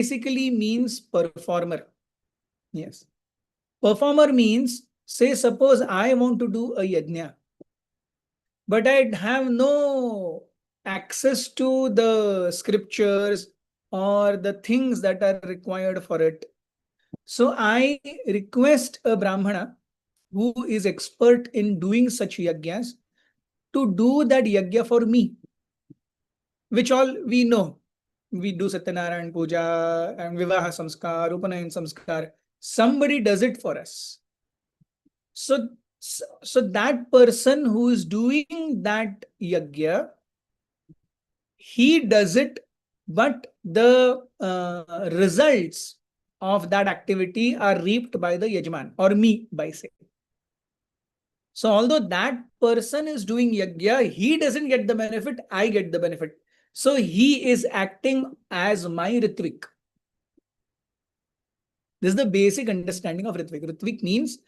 basically means performer. Yes. Performer means, say, suppose I want to do a yajna, but I have no access to the scriptures or the things that are required for it. So I request a Brahmana who is expert in doing such yajnas to do that yajna for me, which all we know. We do Satyanarayan Puja and Vivaha Samskar, Upanayan Samskar. Somebody does it for us. So that person who is doing that yajna, he does it, but the results of that activity are reaped by the yajman or me, by say. So although that person is doing yajna, he doesn't get the benefit, I get the benefit. So he is acting as my Ritvik. This is the basic understanding of Ritvik. Ritvik means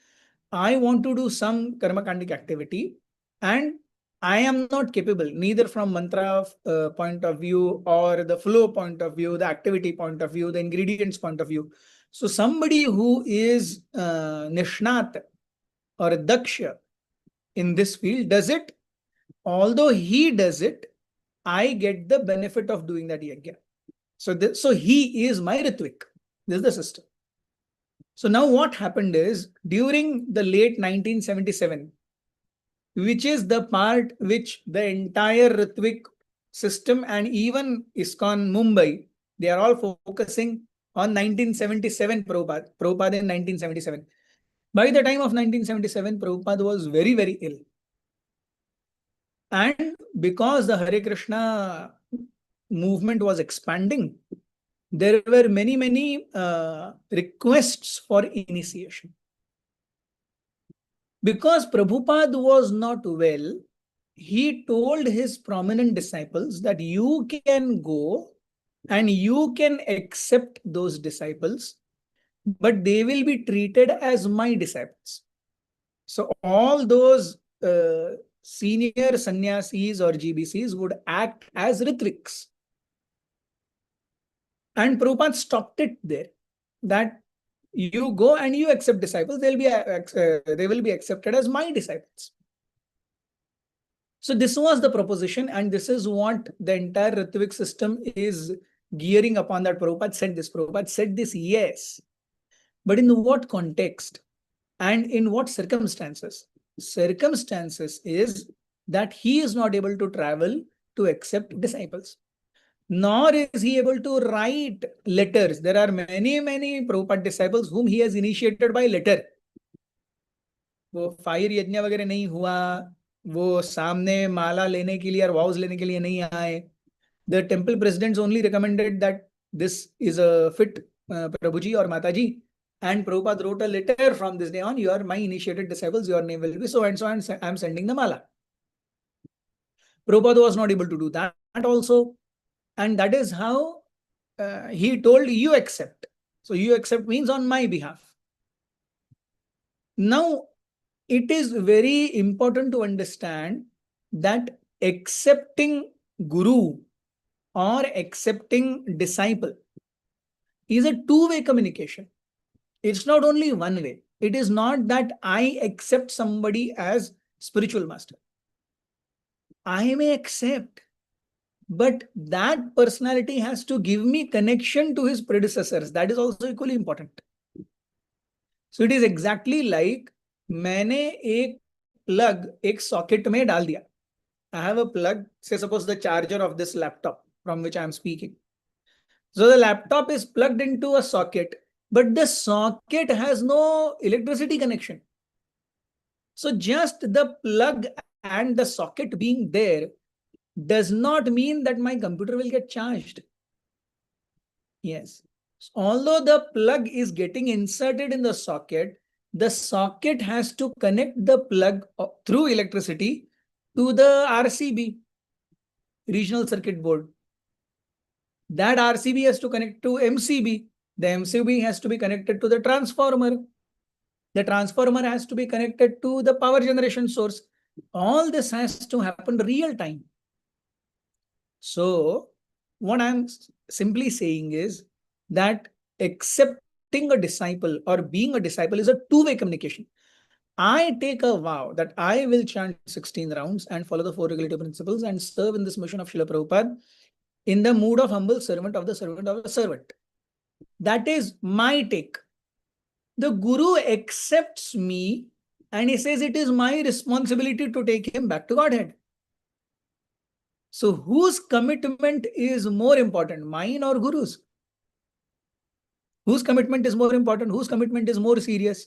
I want to do some karmakandic activity and I am not capable, neither from mantra point of view or the flow point of view, the activity point of view, the ingredients point of view. So somebody who is Nishnat or Daksha in this field does it. Although he does it, I get the benefit of doing that yajna. So he is my Ritvik. This is the system. So now what happened is, during the late 1977, which is the part which the entire Ritvik system and even ISKCON Mumbai, they are all focusing on 1977 Prabhupada in 1977. By the time of 1977, Prabhupada was very, very ill. And because the Hare Krishna movement was expanding, there were many, many requests for initiation. Because Prabhupada was not well, he told his prominent disciples that you can go and you can accept those disciples, but they will be treated as my disciples. So all those senior sannyasis or GBCs would act as Ritviks. And Prabhupada stopped it there, that you go and you accept disciples, they will be accepted as my disciples. So this was the proposition, and this is what the entire Ritvik system is gearing upon, that Prabhupada said this. Prabhupada said this, yes. But in what context and in what circumstances? Circumstances is that he is not able to travel to accept disciples, nor is he able to write letters. There are many, many Prabhupada disciples whom he has initiated by letter. वो fire यज्ञ वगैरह नहीं हुआ, वो सामने माला लेने के लिए और वाउस लेने के लिए नहीं आए. The temple presidents only recommended that this is a fit Prabhuji or Mataji, and Prabhupada wrote a letter, from this day on you are my initiated disciples, your name will be so and so, and I am sending the mala. Prabhupada was not able to do that also, and that is how he told you accept. So you accept means on my behalf. Now it is very important to understand that accepting Guru or accepting disciple is a two-way communication. It's not only one way. It is not that I accept somebody as spiritual master. I may accept, but that personality has to give me connection to his predecessors. That is also equally important. So it is exactly like मैंने एक plug एक socket में डाल दिया. I have a plug, say suppose the charger of this laptop from which I am speaking. So the laptop is plugged into a socket, but the socket has no electricity connection. So just the plug and the socket being there does not mean that my computer will get charged. Yes. Although the plug is getting inserted in the socket has to connect the plug through electricity to the RCB, regional circuit board. That RCB has to connect to MCB. The MCB has to be connected to the transformer. The transformer has to be connected to the power generation source. All this has to happen real time. So what I'm simply saying is that accepting a disciple or being a disciple is a two-way communication. I take a vow that I will chant 16 rounds and follow the four regulative principles and serve in this mission of Srila Prabhupada in the mood of humble servant of the servant of the servant. That is my take. The Guru accepts me and he says it is my responsibility to take him back to Godhead. So whose commitment is more important, mine or Guru's? Whose commitment is more important? Whose commitment is more serious?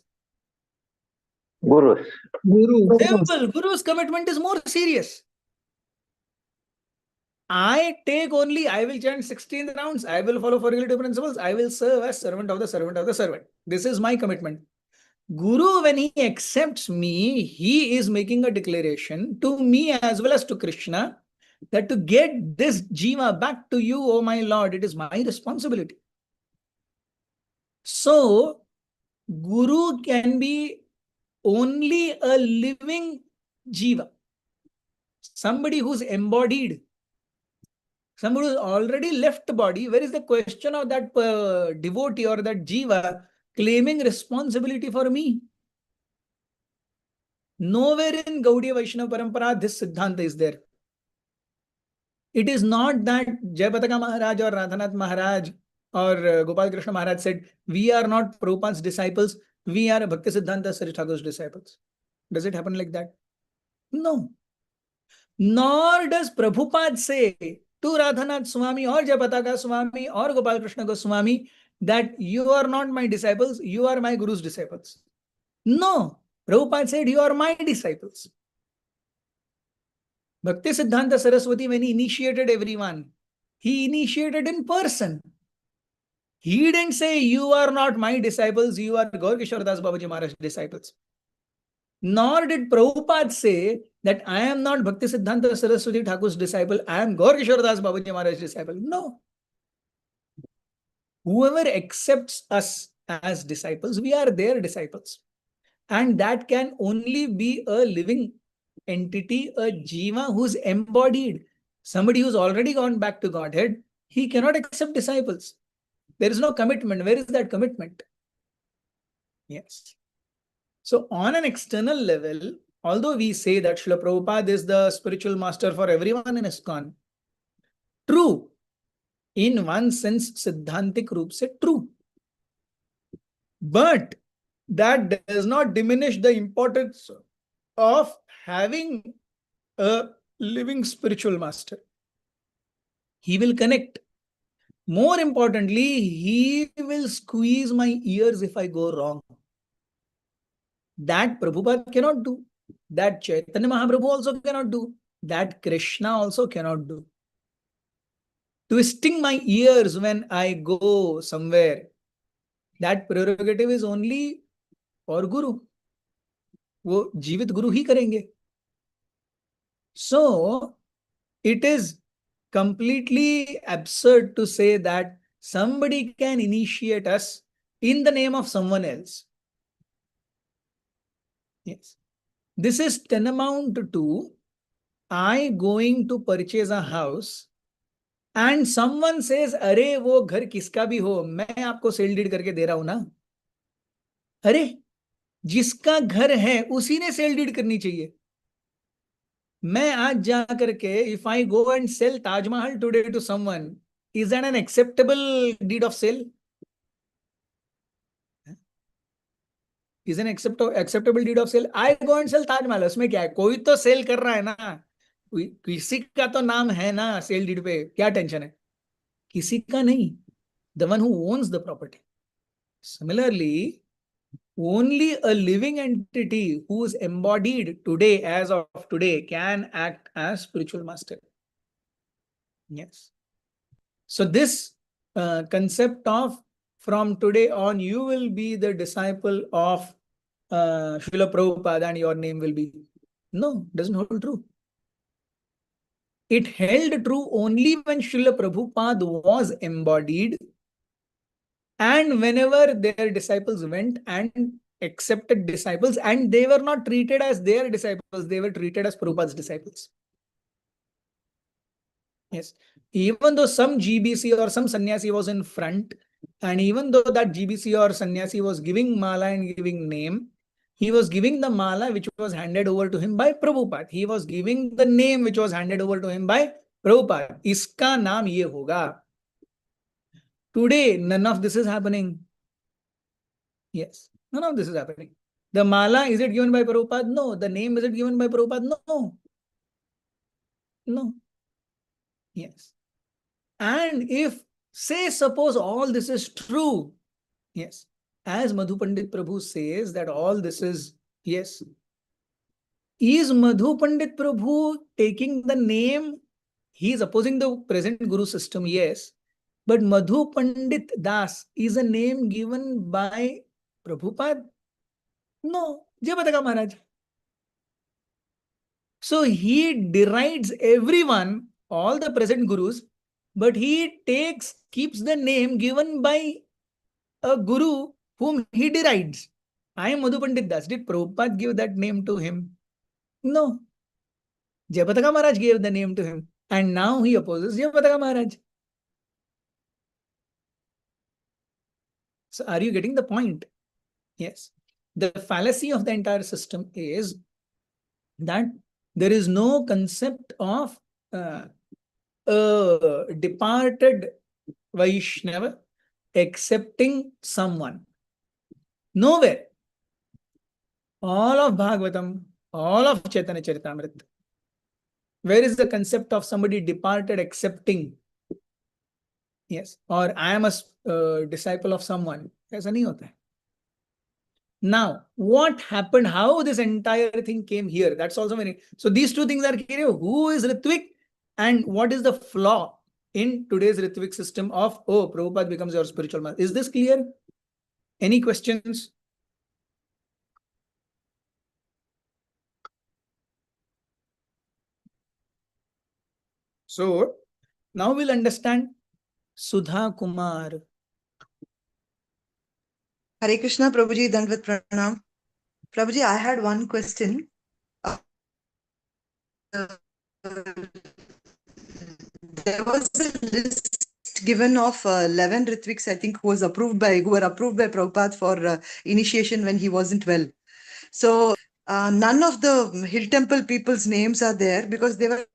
Guru's. Simple. Guru's commitment is more serious. I take only, I will chant 16 rounds, I will follow four regulative principles, I will serve as servant of the servant of the servant. This is my commitment. Guru, when he accepts me, he is making a declaration to me as well as to Krishna that to get this jiva back to you, oh my Lord, it is my responsibility. So, Guru can be only a living jiva, somebody who's embodied, somebody who's already left the body. Where is the question of that devotee or that jiva claiming responsibility for me? Nowhere in Gaudiya Vaishnava Parampara this Siddhanta is there. It is not that Jayapataka Maharaj or Radhanath Maharaj or Gopal Krishna Maharaj said, we are not Prabhupada's disciples, we are Bhakti Siddhanta Saraswati Thakur's disciples. Does it happen like that? No. Nor does Prabhupada say to Radhanath Swami or Jayapataka Swami or Gopal Krishna Goswami that you are not my disciples, you are my Guru's disciples. No. Prabhupada said, you are my disciples. Bhakti Siddhanta Saraswati, when he initiated everyone, he initiated in person. He didn't say, you are not my disciples, you are Gaur Kishore Das Babaji Maharaj's disciples. Nor did Prabhupada say that I am not Bhakti Siddhanta Saraswati Thakur's disciple, I am Gaur Kishore Das Babaji Maharaj's disciple. No. Whoever accepts us as disciples, we are their disciples. And that can only be a living entity, a jiva who's embodied. Somebody who's already gone back to Godhead, he cannot accept disciples. There is no commitment. Where is that commitment? Yes. So on an external level, although we say that Srila Prabhupada is the spiritual master for everyone in ISKCON, true. In one sense, Siddhantik Roop se true. But that does not diminish the importance of having a living spiritual master. He will connect. More importantly, he will squeeze my ears if I go wrong. That Prabhupada cannot do. That Chaitanya Mahaprabhu also cannot do. That Krishna also cannot do. Twisting my ears when I go somewhere, that prerogative is only for Guru. वो जीवित गुरु ही करेंगे. So it is completely absurd to say that somebody can initiate us in the name of someone else. Yes. This is tantamount to I going to purchase a house and someone says, अरे वो घर किसका भी हो, मैं आपको sale deed करके दे रहा हूं ना. अरे जिसका घर है उसी ने सेल डीड करनी चाहिए. मैं आज जा करके if I go and sell Taj Mahal today to someone, is that an acceptable deed of sale? Is an acceptable deed of sale? I go and sell Taj Mahal. उसमें क्या है? कोई तो सेल कर रहा है ना. किसी का तो नाम है ना सेल डीड पे. क्या टेंशन है? किसी का नहीं. The one who owns the property. Similarly, only a living entity who is embodied today, as of today, can act as spiritual master. Yes. So this concept of from today on, you will be the disciple of Srila Prabhupada and your name will be. No, doesn't hold true. It held true only when Srila Prabhupada was embodied. And whenever their disciples went and accepted disciples, and they were not treated as their disciples, they were treated as Prabhupada's disciples. Yes. Even though some GBC or some sannyasi was in front, And even though that GBC or sannyasi was giving mala and giving name, he was giving the mala which was handed over to him by Prabhupada. He was giving the name which was handed over to him by Prabhupada. Iska naam ye hoga. Today, none of this is happening. Yes, none of this is happening. The mala, is it given by Prabhupada? No. The name, is it given by Prabhupada? No. No. Yes. And if, say, suppose all this is true, yes, as Madhu Pandit Prabhu says that all this is, yes, is Madhu Pandit Prabhu taking the name? He is opposing the present Guru system, yes. But Madhu Pandit Das is a name given by Prabhupada? No. Jai Bataka Maharaj. So he derides everyone, all the present Gurus, but he keeps the name given by a Guru whom he derides. I am Madhu Pandit Das. Did Prabhupada give that name to him? No. Jayapataka Maharaj gave the name to him. And now he opposes Jayapataka Maharaj. So are you getting the point? Yes. The fallacy of the entire system is that there is no concept of a departed Vaishnava accepting someone. Nowhere. All of Bhagavatam, all of Chaitanya Charitamrita. Where is the concept of somebody departed accepting? Yes. Or I am a disciple of someone. ऐसा नहीं होता है. Now, what happened? How this entire thing came here? That's also very. So these two things are clear. Who is Ritvik and what is the flaw in today's Ritvik system of, oh, Prabhupada becomes your spiritual master? Is this clear? Any questions? So now we'll understand Sudha Kumar. Hare Krishna, Prabhuji, Dandvat Pranam. Prabhuji, I had one question. There was a list given of 11 Ritviks, I think, who were approved by Prabhupada for initiation when he wasn't well. So none of the Hill Temple people's names are there because they were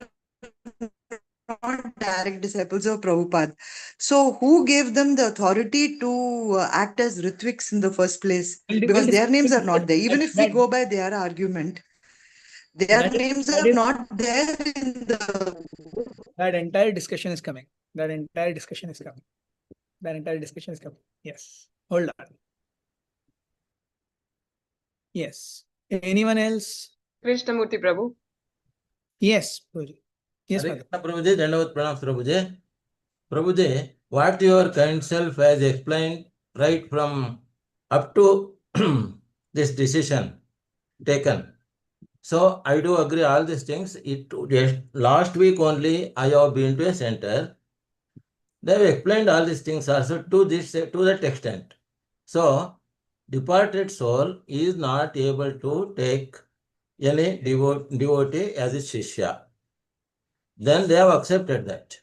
not direct disciples of Prabhupada. So who gave them the authority to act as Ritviks in the first place? Because their names are not there. Even if we go by their argument, their names are not there in the... That entire discussion is coming. That entire discussion is coming. That entire discussion is coming. Yes. Hold on. Yes. Anyone else? Krishnamurti Prabhu. Yes, Prabhuji. Yes, Hare Krishna, Prabhuji, Dandavat Pranam, Prabhuji. Prabhuji, what your kind self has explained right from up to this decision taken. So I do agree all these things. Last week only I have been to a center. They have explained all these things also to that extent. So departed soul is not able to take any devotee as a shishya. Then they have accepted that.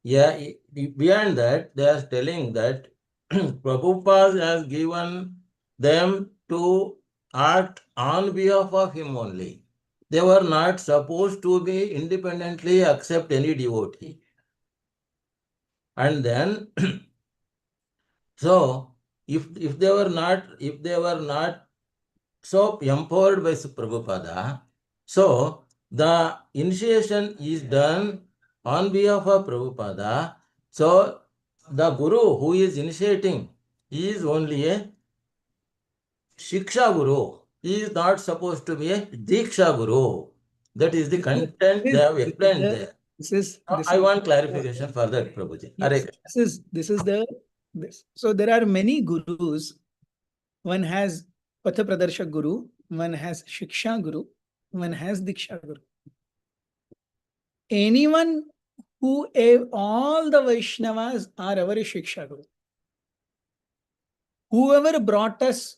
Yeah, beyond that, they are telling that Prabhupada has given them to act on behalf of him only. They were not supposed to be independently accept any devotee. And then, so if they were not so empowered by Prabhupada, so the initiation is done on behalf of Prabhupada. So the Guru who is initiating is only a Shiksha Guru. He is not supposed to be a Diksha Guru. That is the content they have explained there. I want clarification for that, Prabhuji. Yes, this. So there are many gurus. One has Patha Pradarshak Guru, one has Shiksha Guru, one has Diksha Guru. Anyone who, all the Vaishnavas are our Shiksha Guru. Whoever brought us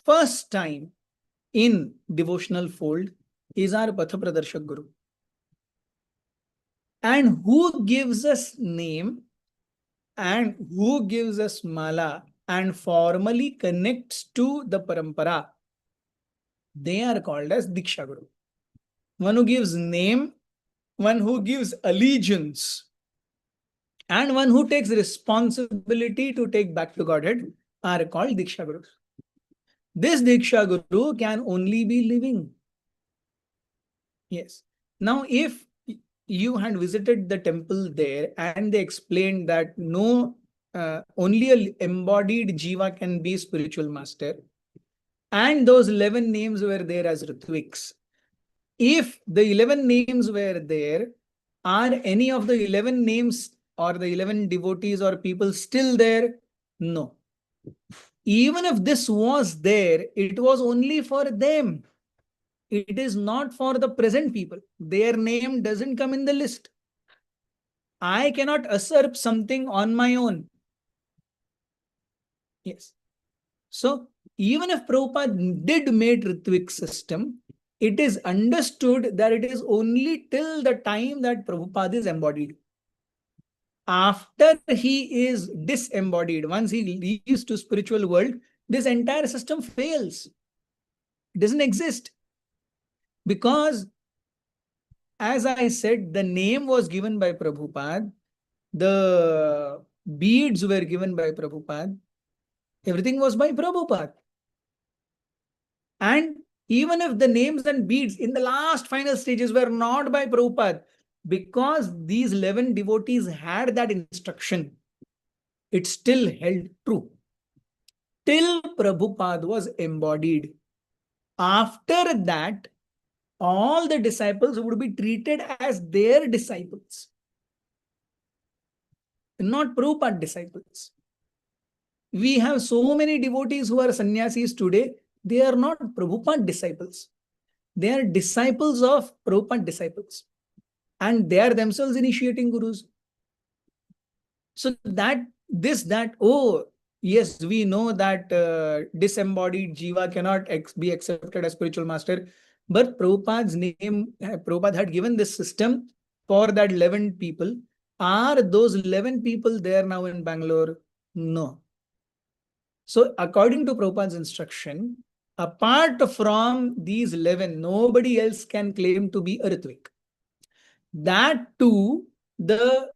first time in devotional fold is our Patha Pradarshak Guru. And who gives us name and who gives us mala and formally connects to the parampara, they are called as Diksha Guru. One who gives name, one who gives allegiance, and one who takes responsibility to take back to Godhead are called Diksha Gurus. This Diksha Guru can only be living. Yes. Now, if you had visited the temple there and they explained that no, only an embodied jiva can be spiritual master, and those 11 names were there as Ritviks. If the 11 names were there, are any of the 11 names or the 11 devotees or people still there? No. Even if this was there, it was only for them. It is not for the present people. Their name doesn't come in the list. I cannot usurp something on my own. Yes. So even if Prabhupada did make Ritvik system, it is understood that it is only till the time that Prabhupada is embodied. After he is disembodied, once he leaves to spiritual world, this entire system fails. It doesn't exist. Because, as I said, the name was given by Prabhupada, the beads were given by Prabhupada, everything was by Prabhupada. And even if the names and beads in the last final stages were not by Prabhupada, because these 11 devotees had that instruction, it still held true. Till Prabhupada was embodied. After that, all the disciples would be treated as their disciples, not Prabhupada disciples. We have so many devotees who are sannyasis today. They are not Prabhupada disciples. They are disciples of Prabhupada disciples. And they are themselves initiating gurus. So oh, yes, we know that disembodied jiva cannot be accepted as spiritual master. But Prabhupada had given this system for that 11 people. Are those 11 people there now in Bangalore? No. So according to Prabhupada's instruction, apart from these 11, nobody else can claim to be a Ritvik. That too, the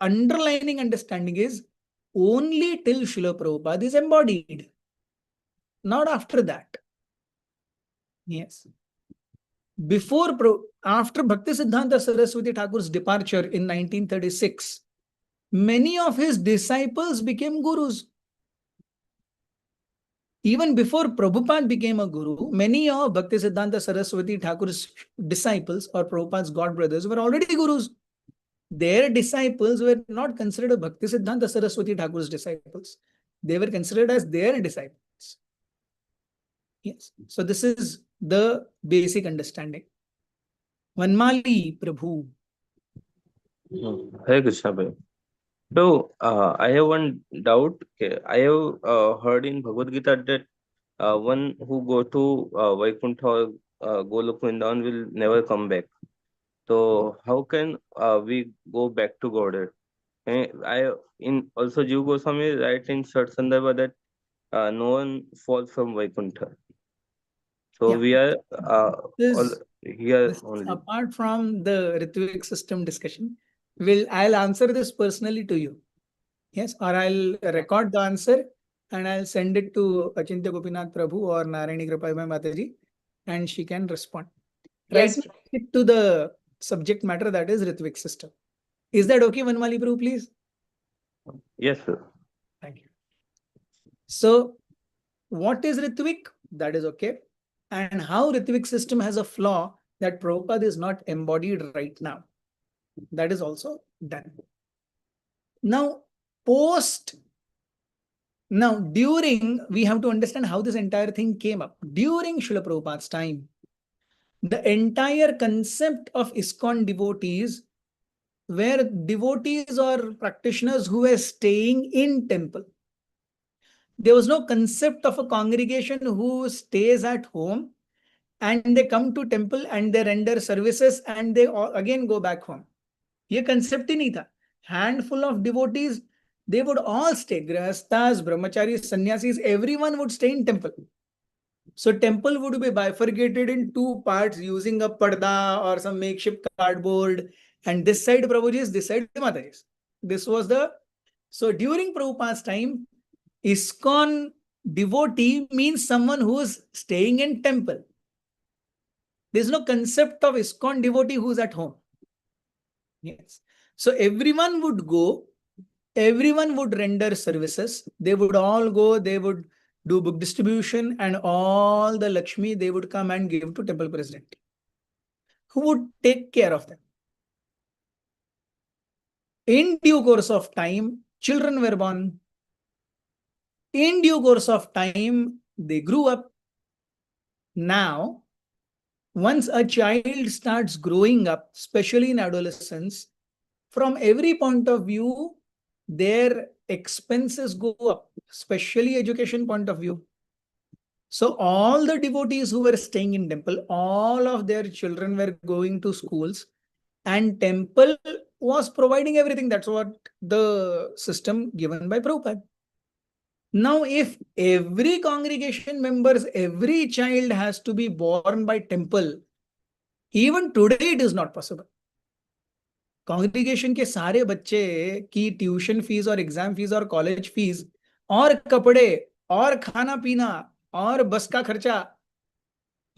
underlining understanding is only till Srila Prabhupada is embodied, not after that. Yes. After Bhaktisiddhanta Saraswati Thakur's departure in 1936, many of his disciples became gurus. Even before Prabhupada became a guru, many of Bhaktisiddhanta Saraswati Thakur's disciples or Prabhupada's godbrothers were already gurus. Their disciples were not considered Bhaktisiddhanta Saraswati Thakur's disciples. They were considered as their disciples. Yes. So this is the basic understanding. Vanmali Prabhu. Hare Krishna Bhai. So, I have one doubt. Okay. I have heard in Bhagavad Gita that one who go to Vaikuntha or Golok Vrindavan will never come back. So, how can we go back to Godhead? Also Jiva Goswami write in Shat Sandarbha that no one falls from Vaikuntha. So Yeah. we are all here This only. apart from the Ritvik system discussion, I'll answer this personally to you. Yes, or I'll record the answer and I'll send it to Achintya Gopinath Prabhu or Narayani Kripalbhai Mataji, and she can respond. Right? Yes. Stick to the subject matter, that is Ritvik system. Is that okay, Vanmali Prabhu, please? Yes, sir. Thank you. So, what is Ritvik? That is okay. And how Ritvik system has a flaw that Prabhupada is not embodied right now. That is also done. Now, we have to understand how this entire thing came up. During Srila Prabhupada's time, the entire concept of ISKCON devotees were devotees or practitioners who were staying in temple. There was no concept of a congregation who stays at home and they come to temple and they render services and they again go back home. ये concept ही नहीं था. handful of devotees, they would all stay. Grihasthas, brahmacharis, sannyasis, everyone would stay in temple. So temple would be bifurcated in two parts using a parda or some makeshift cardboard. And this side Prabhujis, this side Matajis. This was the... So during Prabhupada's time, ISKCON devotee means someone who is staying in temple. There's no concept of ISKCON devotee who's at home. Yes. So everyone would go, everyone would render services. They would all go, they would do book distribution, and all the Lakshmi they would come and give to temple president, who would take care of them. In due course of time, children were born. In due course of time, they grew up. Now, once a child starts growing up, especially in adolescence, from every point of view, their expenses go up, especially education point of view. So all the devotees who were staying in temple, all of their children were going to schools, and temple was providing everything. That's what the system given by Prabhupada. Now, if every congregation members, every child has to be born by temple, even today it is not possible. Congregation के सारे बच्चे की tuition fees और exam fees और college fees और कपड़े और खाना पीना और बस का खर्चा,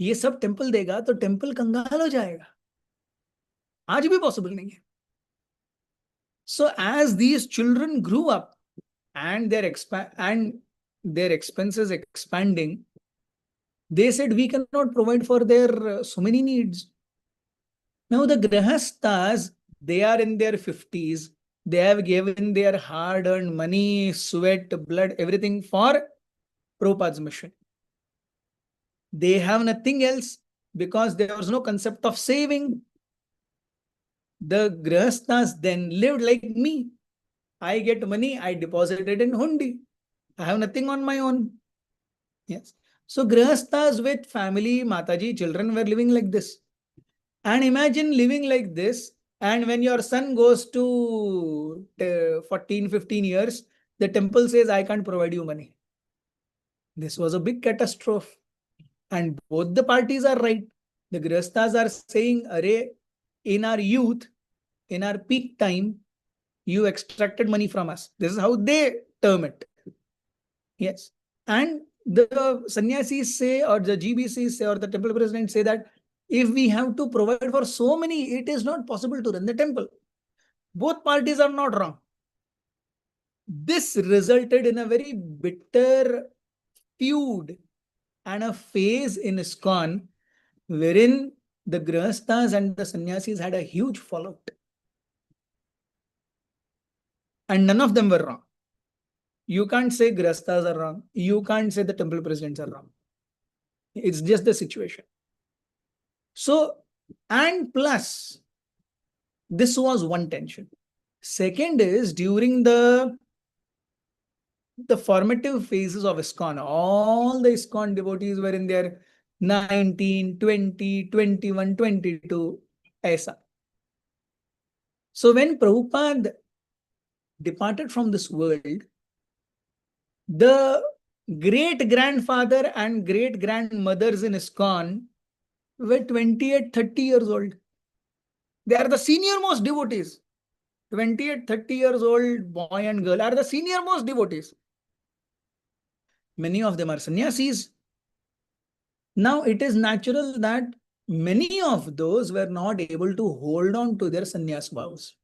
ये सब टेम्पल देगा तो टेम्पल कंगाल हो जाएगा. आज भी पॉसिबल नहीं है. So as these children grew up and their expenses expanding, they said we cannot provide for their so many needs. Now the grihasthas, they are in their 50s. They have given their hard-earned money, sweat, blood, everything for Prabhupada's mission. They have nothing else because there was no concept of saving. The grihasthas then lived like me. I get money, I deposit it in hundi. I have nothing on my own. Yes. So grihasthas with family, Mataji, children were living like this. And imagine living like this, and when your son goes to 14, 15 years, the temple says, I can't provide you money. This was a big catastrophe. And both the parties are right. The grihasthas are saying, Array, in our youth, in our peak time, you extracted money from us. This is how they term it. Yes. And the sannyasis say, or the GBCs say, or the temple presidents say that if we have to provide for so many, it is not possible to run the temple. Both parties are not wrong. This resulted in a very bitter feud and a phase in ISKCON wherein the grihasthas and the sannyasis had a huge fallout. And none of them were wrong. You can't say grihasthas are wrong. You can't say the temple presidents are wrong. It's just the situation. So, and plus, this was one tension. Second is, during the formative phases of ISKCON, all the ISKCON devotees were in their 19, 20, 21, 22, aisa. So when Prabhupada departed from this world, the great-grandfather and great-grandmothers in ISKCON were 28, 30 years old. They are the senior most devotees. 28, 30 years old boy and girl are the senior most devotees. Many of them are sannyasis. Now it is natural that many of those were not able to hold on to their sannyas vows.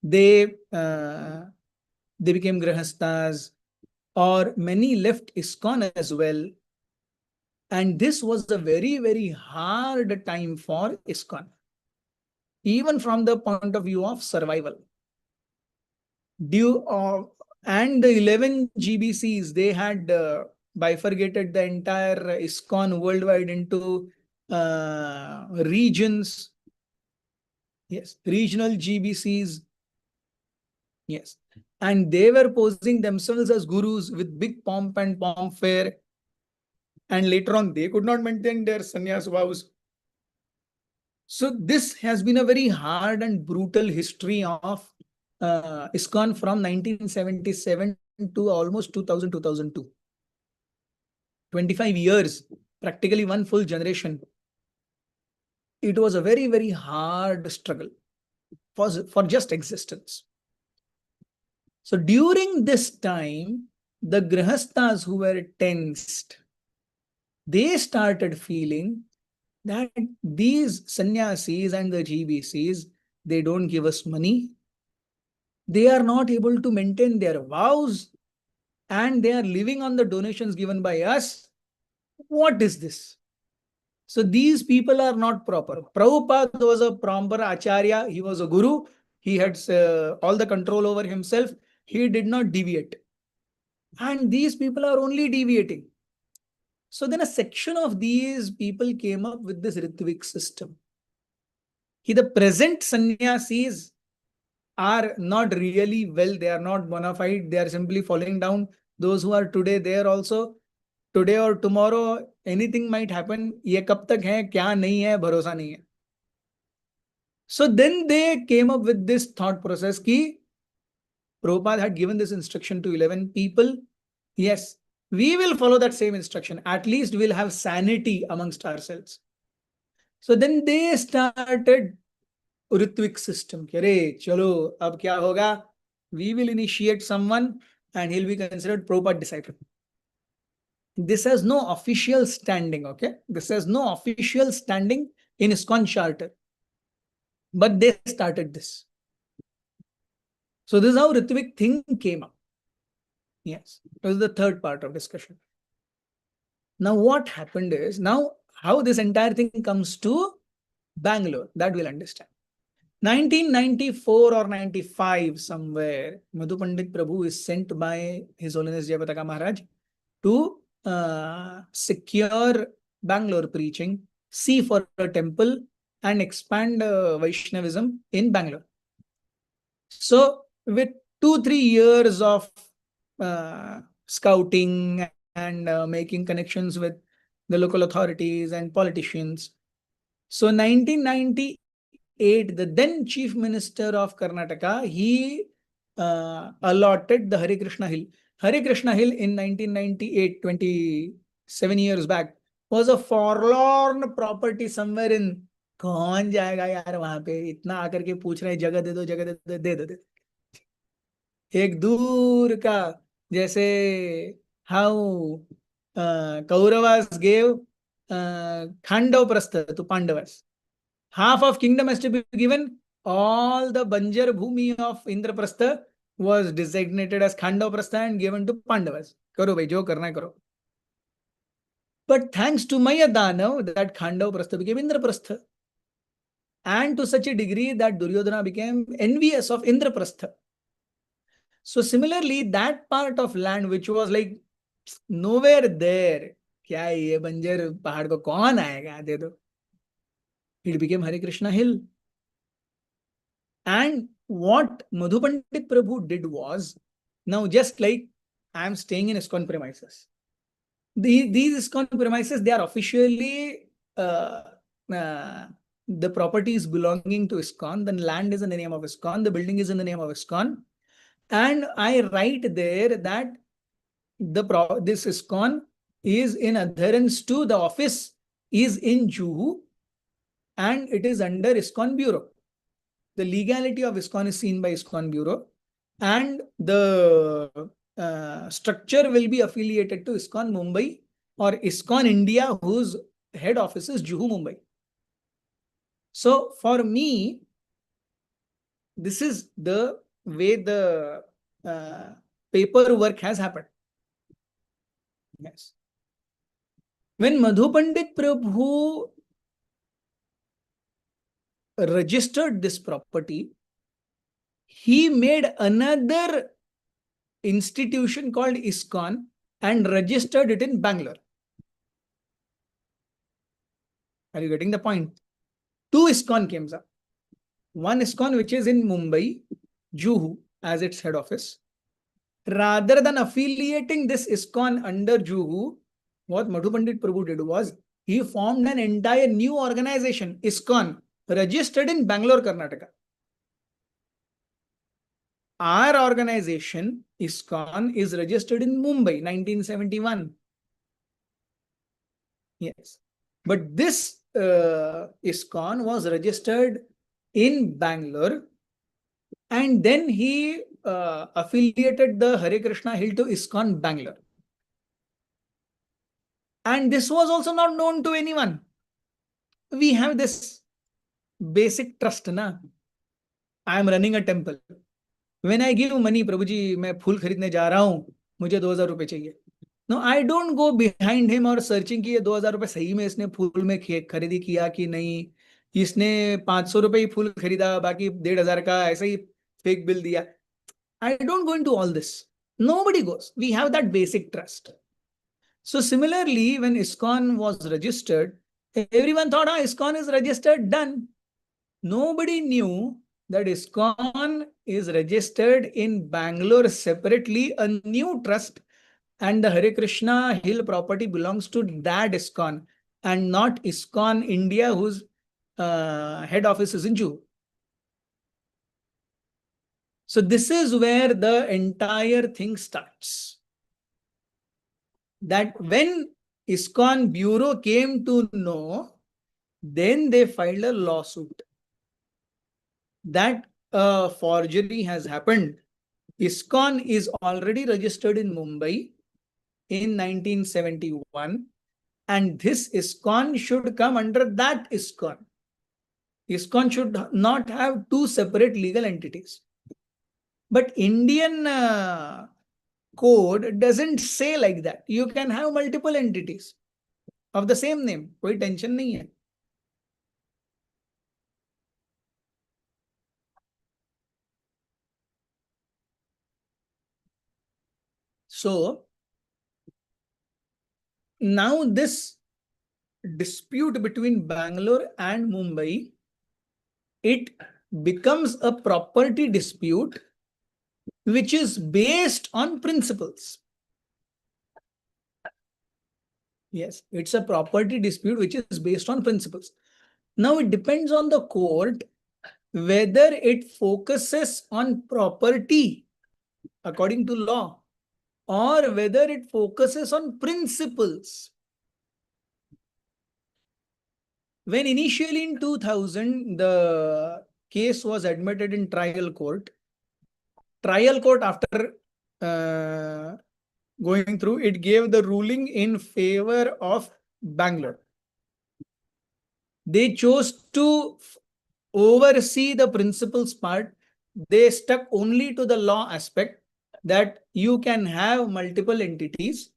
They became grihasthas, or many left ISKCON as well. And this was a very, very hard time for ISKCON, even from the point of view of survival. And the 11 GBCs, they had bifurcated the entire ISKCON worldwide into regions. Yes, regional GBCs. Yes. And they were posing themselves as gurus with big pomp and pomfare. And later on, they could not maintain their sannyas vows. So this has been a very hard and brutal history of ISKCON from 1977 to almost 2000, 2002. 25 years, practically one full generation. It was a very, very hard struggle for just existence. So during this time, the Grihasthas who were tensed, they started feeling that these sannyasis and the GBCs, they don't give us money. They are not able to maintain their vows and they are living on the donations given by us. What is this? So these people are not proper. Prabhupada was a proper acharya. He was a guru. He had all the control over himself. He did not deviate. And these people are only deviating. So then a section of these people came up with this Ritvik system. The present sannyasis are not really well. They are not bona fide. They are simply falling down. Those who are today there also, today or tomorrow, anything might happen. ये कब तक है, क्या नहीं है, भरोसा नहीं है. So then they came up with this thought process कि Prabhupada had given this instruction to 11 people. Yes, we will follow that same instruction. At least we'll have sanity amongst ourselves. So then they started Ritvik system. अरे चलो अब क्या होगा? We will initiate someone and he'll be considered Prabhupada disciple. This has no official standing, okay? This has no official standing in ISKCON charter. But they started this. So this is how Ritvik thing came up. Yes, this is the third part of discussion. Now what happened is, now how this entire thing comes to Bangalore, that we'll understand. 1994 or 95 somewhere, Madhu Pandit Prabhu is sent by His Holiness Jayapataka Maharaj to secure Bangalore preaching, see for a temple and expand Vaishnavism in Bangalore. So with 2-3 years of scouting and making connections with the local authorities and politicians. So 1998, the then Chief Minister of Karnataka, he allotted the Hare Krishna Hill. Hare Krishna Hill in 1998, 27 years back, was a forlorn property somewhere in, कौन जाएगा यार वहां पे, इतना आकर के पूछ रहे हैं जगह दे दो, जगह दे दो. एक दूर का, जैसे how Kauravas gave Khandav to Pandavas. Half of kingdom has to be given. All the Banjar Bhumi of Indraprastha was designated as Khandav and given to Pandavas. Karo bhai, jo karna hai karo. But thanks to Maya Danav, that Khandav became Indraprastha. And to such a degree that Duryodhana became envious of Indraprastha. So similarly, that part of land which was like nowhere there, क्या ये बंजर पहाड़ को कौन आएगा, दे दो. It became Hare Krishna Hill. And what Madhu Pandit Prabhu did was, now just like I am staying in ISKCON premises. These ISKCON premises, they are officially the property is belonging to ISKCON, the land is in the name of ISKCON, the building is in the name of ISKCON. And I write there that this ISKCON is in adherence to the office is in Juhu and it is under ISKCON Bureau. The legality of ISKCON is seen by ISKCON Bureau and the structure will be affiliated to ISKCON Mumbai or ISKCON India, whose head office is Juhu, Mumbai. So for me, this is the way the paperwork has happened. Yes. When Madhu Pandit Prabhu registered this property, he made another institution called ISKCON and registered it in Bangalore. Are you getting the point? Two ISKCON came up. One ISKCON which is in Mumbai, Juhu, as its head office. Rather than affiliating this ISKCON under Juhu, what Madhu Pandit Prabhu did was, he formed an entire new organization, ISKCON, registered in Bangalore, Karnataka. Our organization, ISKCON, is registered in Mumbai, 1971. Yes. But this ISKCON was registered in Bangalore, and then he affiliated the Hare Krishna Hill to ISKCON Bangalore. And this was also not known to anyone. We have this basic trust, na? I am running a temple. When I give money, Prabhuji, मैं फूल खरीदने जा रहा हूँ, मुझे 2000 रुपए चाहिए. No, I don't go behind him और searching कि ये 2000 रुपए सही में इसने फूल में खरीदी किया कि नहीं. इसने 500 रुपए ही फूल खरीदा, बाकी 1500 का ऐसा ही फेक बिल दिया. I don't go into all this. Nobody goes. We have that basic trust. So similarly, when ISKCON was registered, everyone thought, ISKCON is registered, done. Nobody knew that ISKCON is registered in Bangalore separately, a new trust, and the Hare Krishna Hill property belongs to that ISKCON and not ISKCON India, whose head office is in Juhu. So this is where the entire thing starts. That when ISKCON Bureau came to know, then they filed a lawsuit that forgery has happened. ISKCON is already registered in Mumbai in 1971, and this ISKCON should come under that ISKCON. ISKCON should not have two separate legal entities. But Indian code doesn't say like that. You can have multiple entities of the same name. कोई tension नहीं है. So now this dispute between Bangalore and Mumbai, it becomes a property dispute which is based on principles. Yes, it's a property dispute which is based on principles. Now it depends on the court whether it focuses on property according to law or whether it focuses on principles. When initially in 2000, the case was admitted in trial court after going through, it gave the ruling in favor of Bangalore. They chose to oversee the principles part. They stuck only to the law aspect that you can have multiple entities.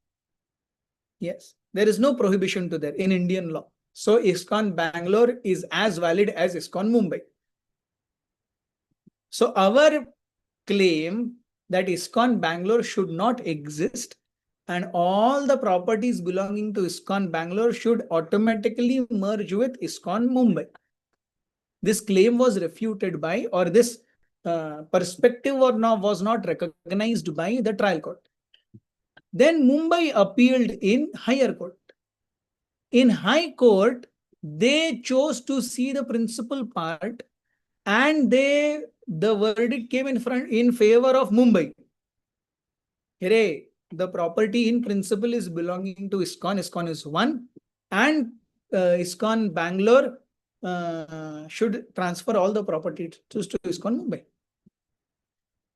Yes, there is no prohibition to that in Indian law. So ISKCON Bangalore is as valid as ISKCON Mumbai. So our claim that ISKCON Bangalore should not exist and all the properties belonging to ISKCON Bangalore should automatically merge with ISKCON Mumbai. This claim was refuted by, or this perspective was not recognized by the trial court. Then Mumbai appealed in higher court. In high court, they chose to see the principal part and the verdict came in favor of Mumbai. Here, the property in principle is belonging to ISKCON. ISKCON is one, and ISKCON Bangalore should transfer all the property to ISKCON Mumbai.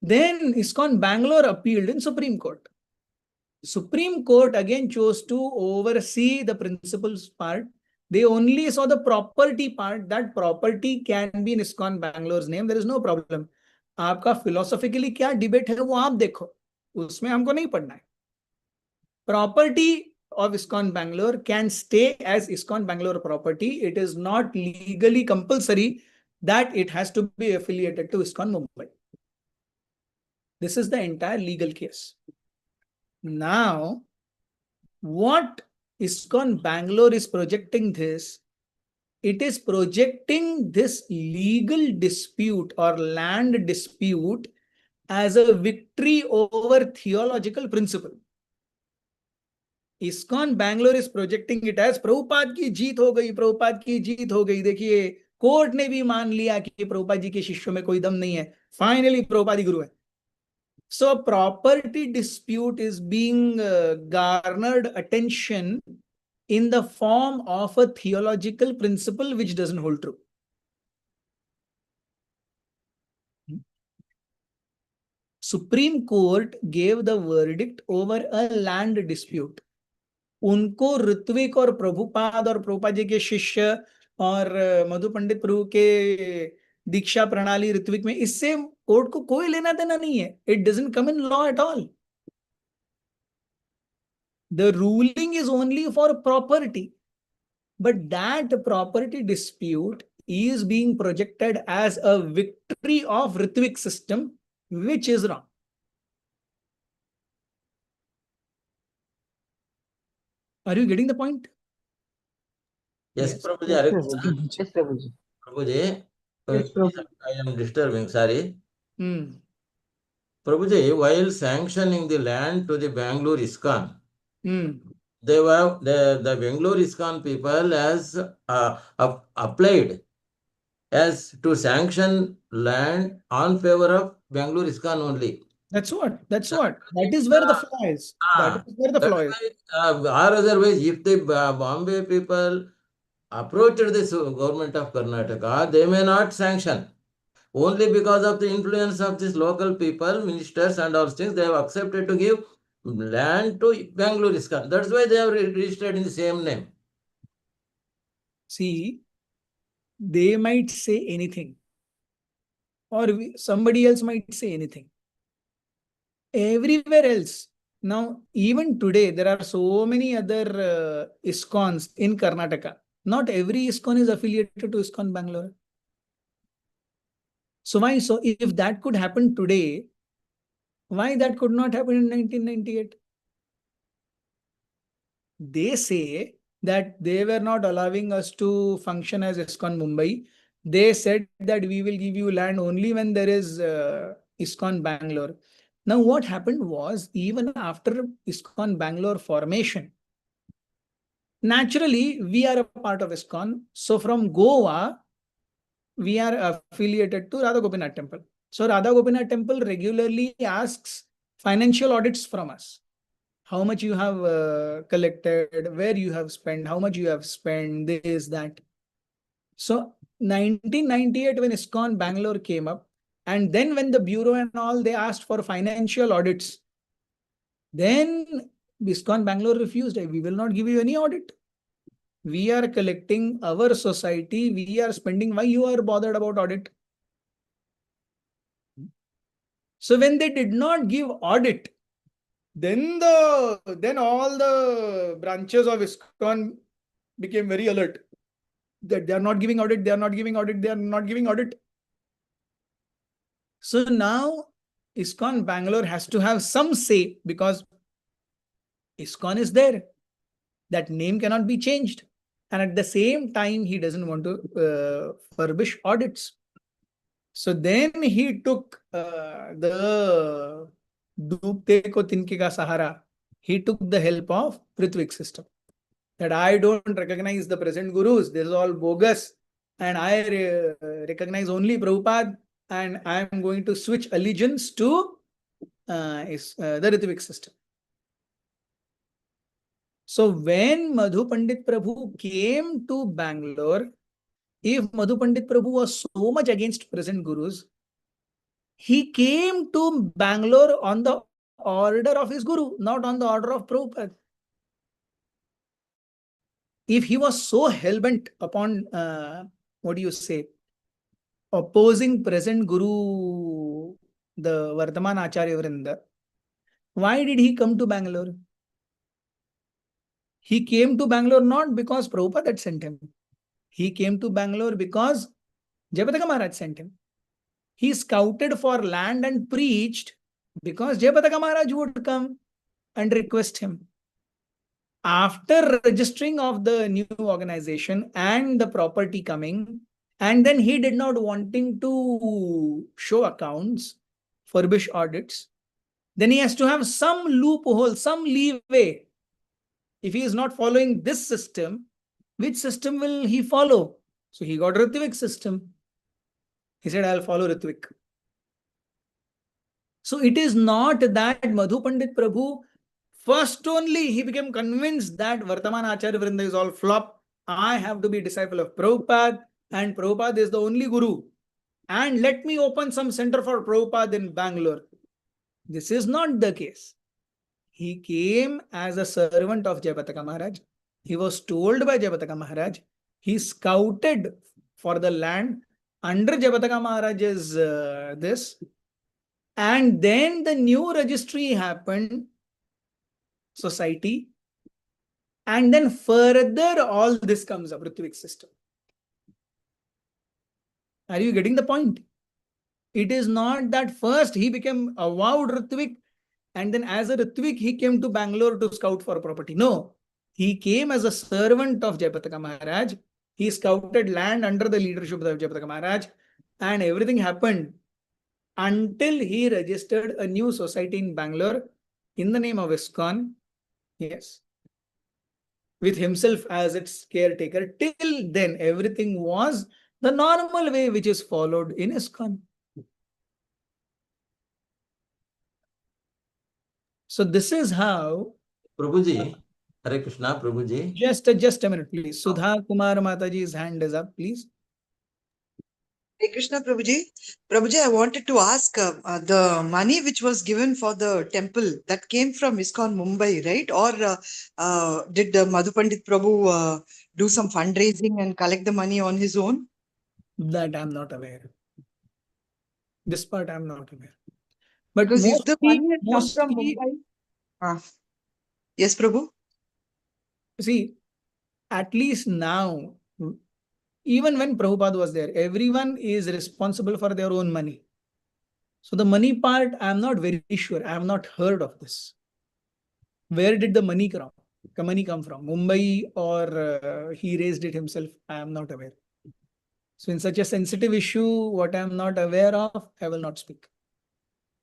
Then ISKCON Bangalore appealed in Supreme Court. Supreme Court again chose to oversee the principles part. They only saw the property part. That property can be in ISKCON Bangalore's name. There is no problem. आपका philosophically क्या debate है वो आप देखो. उसमें हमको नहीं पढ़ना है. Property of ISKCON Bangalore can stay as ISKCON Bangalore property. It is not legally compulsory that it has to be affiliated to ISKCON Mumbai. This is the entire legal case. Now, what ISKCON Bangalore is projecting this, it is projecting this legal dispute or land dispute as a victory over theological principle. ISKCON Bangalore is projecting it as Prabhupada की जीत हो गई, प्रभुपाद की जीत हो गई. देखिए court ने भी मान लिया कि प्रभुपाद जी के शिष्यों में कोई दम नहीं है, फाइनली प्रभुपाद ही गुरु है. So property dispute is being garnered attention in the form of a theological principle which doesn't hold true. Supreme Court gave the verdict over a land dispute. उनको ऋत्विक और प्रभुपाद और प्रभुपाद जी के शिष्य और मधु पंडित प्रभु के दीक्षा प्रणाली ऋत्विक में, इससे कोर्ट को कोई लेना देना नहीं है. It doesn't come in law at all. The ruling is only for property, but that property dispute is being projected as a victory of Ritvik system, which is wrong. Are you getting the point? Yes, Yes. Prabhuji. Yes, Hare Prabhuji. Krishna. Yes, Prabhuji. Prabhuji, Yes, Prabhuji. I am disturbing, sorry. Hmm. Prabhuji, while sanctioning the land to the Bangalore ISKCON, Hmm. they were the Bangalore ISKCON people has applied as to sanction land on favor of Bangalore ISKCON only. That's what. That is where the flaw is. That is where the flaw is. Or otherwise, if the Bombay people approached this government of Karnataka, they may not sanction. Only because of the influence of these local people, ministers and all things, they have accepted to give land to Bangalore ISKCON. That's why they have registered in the same name. See, they might say anything, or somebody else might say anything. Everywhere else, now even today, there are so many other ISKCONs in Karnataka. Not every ISKCON is affiliated to ISKCON Bangalore. So why? So if that could happen today, why that could not happen in 1998? They say that they were not allowing us to function as ISKCON Mumbai. They said that we will give you land only when there is ISKCON Bangalore. Now what happened was, even after ISKCON Bangalore formation, naturally we are a part of ISKCON. So from Goa, we are affiliated to Radha Gopinath Temple. So Radha Gopinath Temple regularly asks financial audits from us. How much you have collected, where you have spent, how much you have spent, this, that. So 1998, when ISKCON Bangalore came up, and then when the bureau and all, they asked for financial audits, then ISKCON Bangalore refused. We will not give you any audit. We are collecting our society, we are spending, why you are bothered about audit? So when they did not give audit, then all the branches of ISKCON became very alert that they are not giving audit, they are not giving audit, they are not giving audit. So now ISKCON Bangalore has to have some say, because ISKCON is there. That name cannot be changed. And at the same time, he doesn't want to furbish audits. So then he took the Dubte ko tinke ka sahara. He took the help of Ritvik system. That I don't recognize the present gurus. This is all bogus. And I recognize only Prabhupada. And I am going to switch allegiance to the Ritvik system. So when Madhu Pandit Prabhu came to Bangalore, if Madhu Pandit Prabhu was so much against present gurus, he came to Bangalore on the order of his guru, not on the order of Prabhupada. If he was so hell-bent upon, opposing present guru, the Vardhaman Acharya Vrinda, why did he come to Bangalore? He came to Bangalore not because Prabhupada had sent him. He came to Bangalore because Jayapataka Maharaj sent him. He scouted for land and preached because Jayapataka Maharaj would come and request him. After registering of the new organization and the property coming, and then he did not wanting to show accounts, furbish audits, then he has to have some loophole, some leeway. If he is not following this system, which system will he follow? So he got Ritvik system. He said, I'll follow Ritvik. So it is not that Madhu Pandit Prabhu, first only he became convinced that Vartaman Acharya Vrinda is all flop. I have to be a disciple of Prabhupada, and Prabhupada is the only guru. And let me open some center for Prabhupada in Bangalore. This is not the case. He came as a servant of Jayapataka Maharaj. He was told by Jayapataka Maharaj. He scouted for the land under Jayapataka Maharaj's this. And then the new registry happened, society. And then further all this comes up, Ritvik system. Are you getting the point? It is not that first he became avowed Ritvik, and then as a Ritvik he came to Bangalore to scout for property. No, he came as a servant of Jayapataka Maharaj. He scouted land under the leadership of Jayapataka Maharaj, and everything happened until he registered a new society in Bangalore in the name of ISKCON. Yes. With himself as its caretaker. Till then, everything was the normal way which is followed in ISKCON. So this is how. Prabhuji, Hare Krishna, Prabhuji. Just a minute, please. Sudha Kumar Mataji's hand is up, please. Hey Krishna Prabhuji. Prabhuji, I wanted to ask the money which was given for the temple that came from ISKCON Mumbai, right? Or did Madhu Pandit Prabhu do some fundraising and collect the money on his own? That I'm not aware. This part I'm not aware. But Because if the money had come from mostly, Mumbai. Yes, Prabhu. see, at least now, even when Prabhupada was there, everyone is responsible for their own money. So the money part, I'm not very sure. I have not heard of this. Where did the money come from? Mumbai, or he raised it himself? I am not aware. So in such a sensitive issue, what I am not aware of, I will not speak.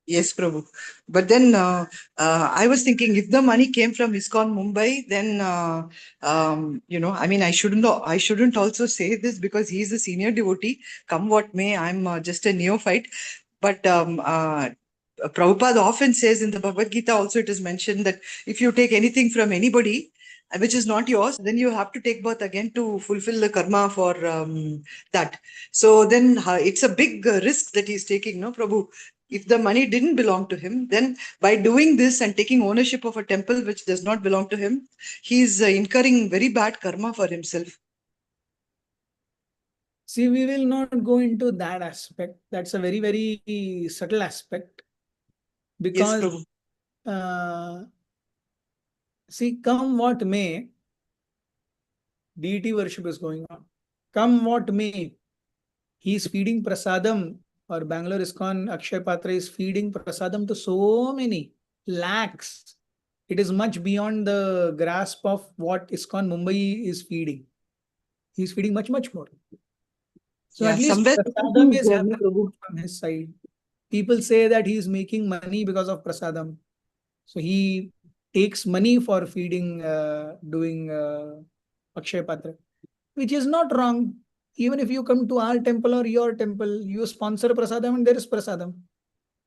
Yes, Prabhu. But then I was thinking, if the money came from ISKCON Mumbai, then I mean, I shouldn't also say this because he's a senior devotee. Come what may, I'm just a neophyte. But Prabhupada often says in the Bhagavad Gita also, it is mentioned that if you take anything from anybody which is not yours, then you have to take birth again to fulfill the karma for that. So then it's a big risk that he's taking, no, Prabhu? If the money didn't belong to him, then by doing this and taking ownership of a temple which does not belong to him, he's incurring very bad karma for himself. See, we will not go into that aspect. That's a very, very subtle aspect. Because, yes, Prabhu. See, come what may, deity worship is going on. Come what may, he is feeding prasadam, or Bangalore ISKCON Akshay Patra is feeding prasadam to so many lakhs. It is much beyond the grasp of what ISKCON Mumbai is feeding. He is feeding much, much more. So Yeah, at least somewhere prasadam is there, happening Prabhu. from his side. People say that he is making money because of prasadam. So he takes money for feeding, doing Akshay Patra, which is not wrong. Even if you come to our temple or your temple, you sponsor prasadam and there is prasadam.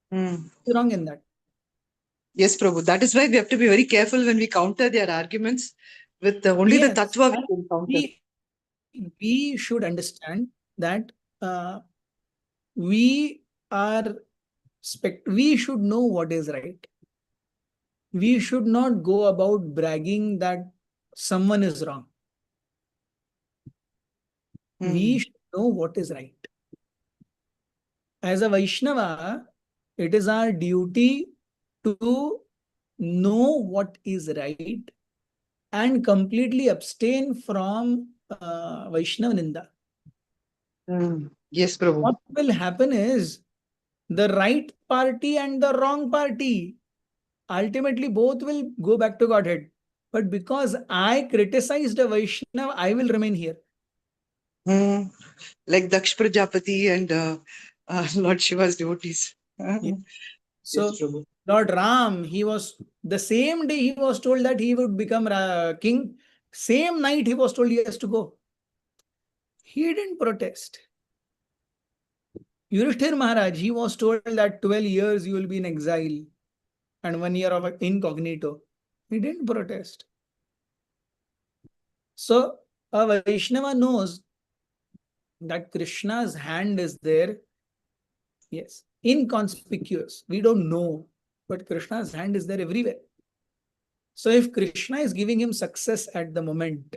What's wrong in that? Yes, Prabhu. That is why we have to be very careful when we counter their arguments with only the tattva we can counter. We should understand that we should know what is right. We should not go about bragging that someone is wrong. We should know what is right. As a Vaishnava, it is our duty to know what is right and completely abstain from Vaishnava Ninda. Yes, Prabhu. What will happen is the right party and the wrong party, ultimately both will go back to Godhead. But because I criticized a Vaishnava, I will remain here. Like Daksh Prajapati and Lord Shiva's devotees. Yeah. So Yes, Prabhu. Lord Ram, he was, the same day he was told that he would become king, same night he was told he has to go. He didn't protest. Yudhishthir Maharaj, he was told that 12 years you will be in exile and 1 year of incognito. He didn't protest. So a Vaishnava knows that Krishna's hand is there. Yes, inconspicuous. We don't know, but Krishna's hand is there everywhere. So if Krishna is giving him success at the moment,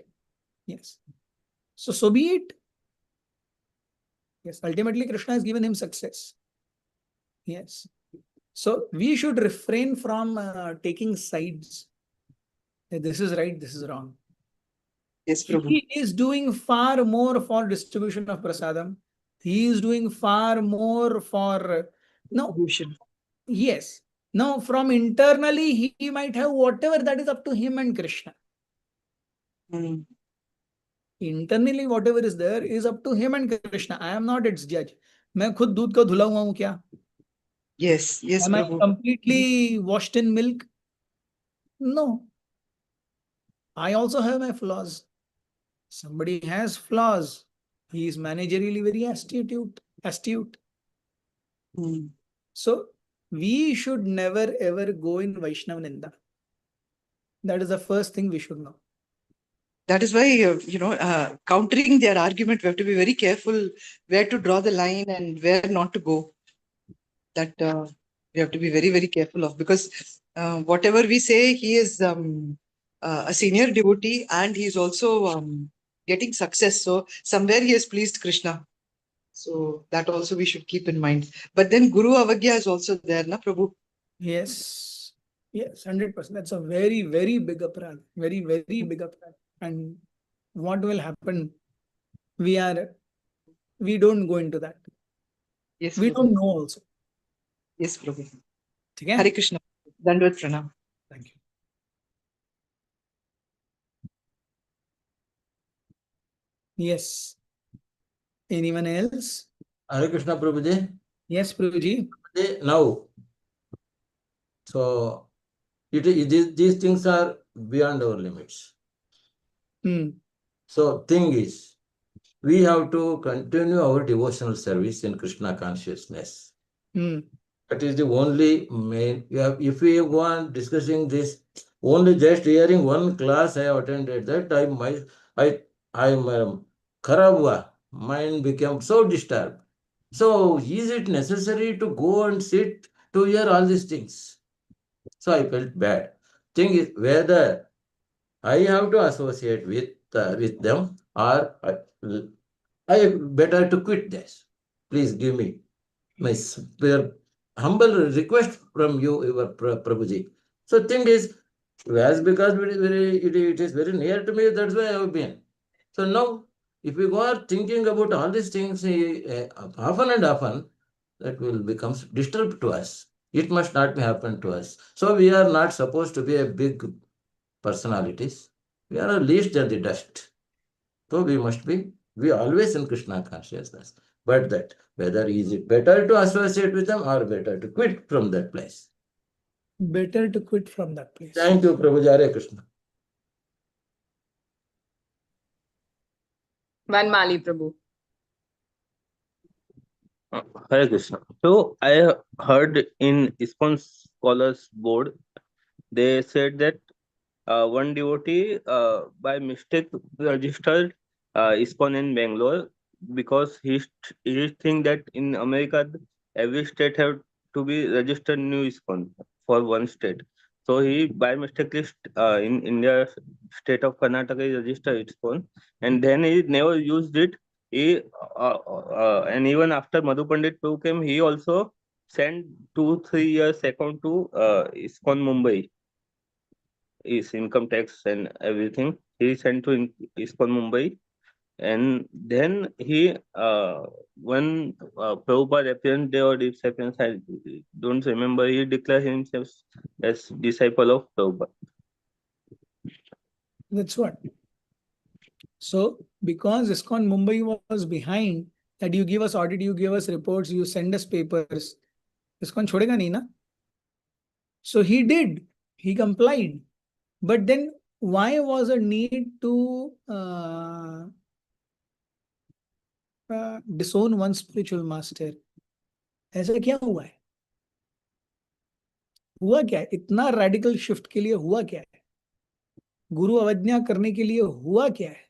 yes, so be it. Yes, ultimately Krishna has given him success. Yes. So we should refrain from taking sides. This is right, this is wrong. Yes, Prabhu. He is doing far more for distribution of prasadam. He is doing far more for no. Distribution. Yes. Now, from internally, he might have whatever that is up to him and Krishna. Hmm. Internally, whatever is there is up to him and Krishna. I am not its judge. मैं खुद दूध का धुला हुआ हूँ क्या? Yes, yes, Am I Prabhu. completely washed in milk? No. I also have my flaws. Somebody has flaws. He is managerially very astute. Hmm. So we should never ever go in Vaishnava Ninda. That is the first thing we should know. That is why, countering their argument, we have to be very careful where to draw the line and where not to go. That we have to be very, very careful of, because whatever we say, he is a senior devotee and he is also getting success. So somewhere he has pleased Krishna. So that also we should keep in mind. But then Guru Avagya is also there, na Prabhu? Yes, 100%. That's a very, very big aparad. Very, very big aparad. And what will happen? We don't go into that. Yes, We Prabhu. don't know also. Yes, Prabhu. Okay? Hare Krishna. Dandavad Pranam. Thank you. Yes. Anyone else? Hare Krishna Prabhuji. Yes, Prabhuji. Now, so these things are beyond our limits. So thing is, we have to continue our devotional service in Krishna consciousness. That is the only main. If we go on discussing this, only just hearing one class I have attended, that I'm Karavwa, mind became so disturbed. So is it necessary to go and sit to hear all these things? So I felt bad. Thing is, whether I have to associate with them or I better to quit this. Please give me my humble request from you, your Prabhuji. So thing is, as because it is very near to me, that's why I have been. So now, if we go on thinking about all these things often and often, that will become disturbed to us. It must not happen to us. So we are not supposed to be a big personalities. We are least than the dust. So we always in Krishna consciousness. But that, whether is it better to associate with them or better to quit from that place? Better to quit from that place. Thank you, Prabhu. Hare Krishna. Vanmali Prabhu. Hare Krishna. So I heard in ISKCON Scholars Board, they said that one devotee by mistake registered ISKCON in Bangalore because he think that in America every state have to be registered new ISKCON for one state. So he by mistakenly in India state of Karnataka he registered ISKCON and then he never used it. He and even after Madhu Pandit Prabhu came, he also sent 2-3 years account to ISKCON Mumbai. His income tax and everything he sent to ISKCON Mumbai, and then he when Prabhupada appearance day or disappearance, I don't remember, he declared himself as disciple of Prabhupada. That's what. So because ISKCON Mumbai was behind, that you give us audit, you give us reports, you send us papers, ISKCON chhodega nahi na? So he did. He complied. But then why was a need to disown one spiritual master. ऐसा क्या हुआ है? हुआ क्या है? इतना radical shift के लिए हुआ क्या है? गुरु अवज्ञा करने के लिए हुआ क्या है?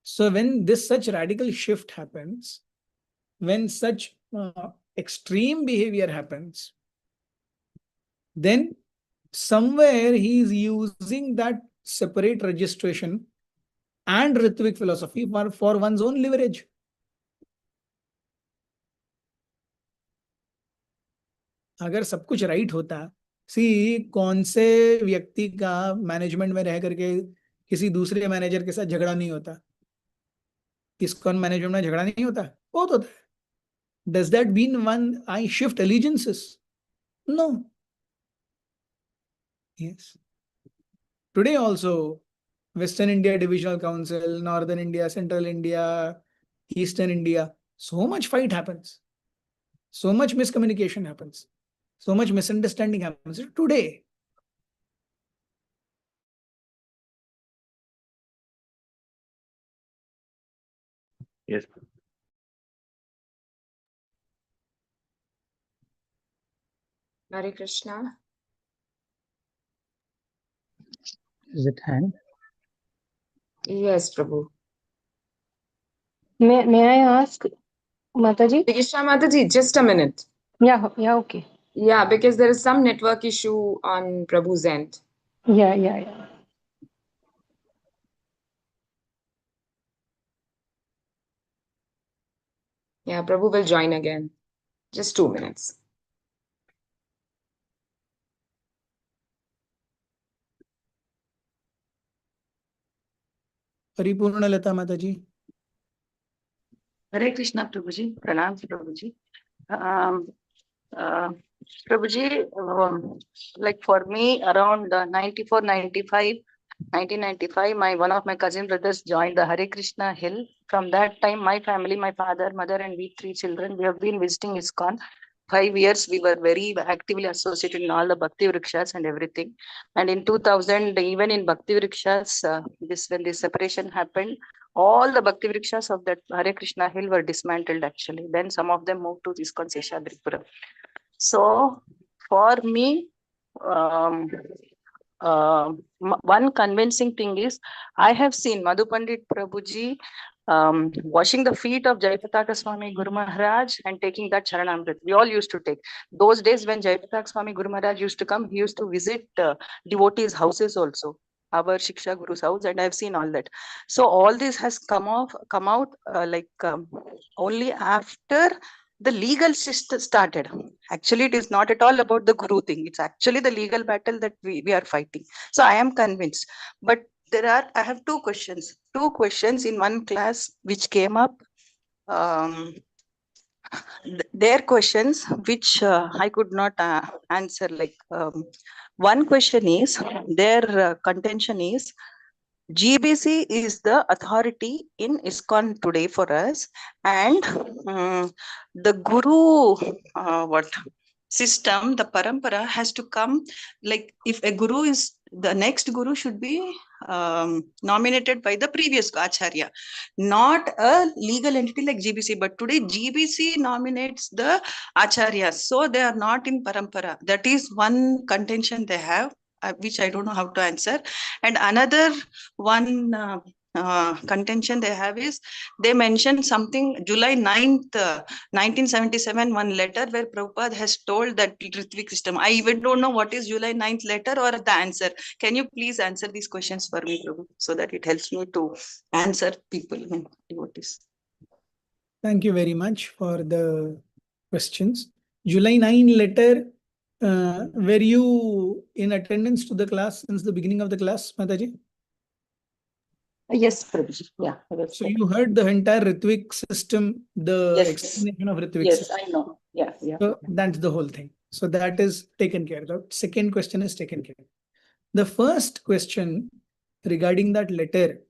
So when this such radical shift happens, when such extreme behavior happens, then somewhere he is using that separate registration and Ritvik philosophy for one's own leverage. अगर सब कुछ राइट होता, सी कौन से व्यक्ति का मैनेजमेंट में रह करके किसी दूसरे मैनेजर के साथ झगड़ा नहीं होता? इस्कॉन मैनेजमेंट में झगड़ा नहीं होता? बहुत होता है. Does that mean one I shift allegiances? No. Yes. Today also, Western India Divisional Council, Northern India, Central India, Eastern India, so much fight happens. So much miscommunication happens. So much misunderstanding happens today. Yes. Hare Krishna. Is it hand? Yes, Prabhu. May I ask, Mataji? Krishna Mataji, just a minute. Yeah, okay. Yeah, because there is some network issue on Prabhu's end. Yeah. Yeah, Prabhu will join again. Just 2 minutes. परिपूर्ण लता माता जी. Hare Krishna, Prabhuji. Pranam, Prabhuji. Prabhuji, like for me, around 94, 95, 1995, one of my cousin brothers joined the Hare Krishna Hill. From that time, my family, my father, mother, and we 3 children, we have been visiting ISKCON. 5 years, we were very actively associated in all the Bhakti Vrikshas and everything. And in 2000, even in Bhakti Vrikshas, when this separation happened, all the Bhakti Vrikshas of that Hare Krishna Hill were dismantled actually. Then some of them moved to ISKCON Seshadripura. So for me, one convincing thing is, I have seen Madhu Pandit Prabhuji washing the feet of Jayapataka Swami Guru Maharaj and taking that Charanamrit. We all used to take. Those days when Jayapataka Swami Guru Maharaj used to come, he used to visit devotees' houses also, our Shiksha Guru's house, and I've seen all that. So all this has come out only after the legal system started. Actually, it is not at all about the Guru thing. It's actually the legal battle that we are fighting. So I am convinced. But I have 2 questions. 2 questions in one class which came up. Their questions which I could not answer. One question is, their contention is, GBC is the authority in ISKCON today for us, and the Guru system, the parampara has to come, like if a Guru is, the next Guru should be nominated by the previous Acharya, not a legal entity like GBC. But today GBC nominates the Acharyas, so they are not in parampara. That is one contention they have, which I don't know how to answer. And another one contention they have is, they mentioned something July 9th, 1977, one letter where Prabhupada has told that Ritvik system. I even don't know what is July 9th letter or the answer. Can you please answer these questions for me, Prabhu, so that it helps me to answer people and devotees. Thank you very much for the questions. July 9 letter, were you in attendance to the class since the beginning of the class, Mataji? Yes, Prabhuji. Yeah. So you heard the entire Ritvik system, the Yes. explanation of Ritvik Yes, system. I know. Yeah. So that's the whole thing. So that is taken care of. The second question is taken care of. The first question regarding that letter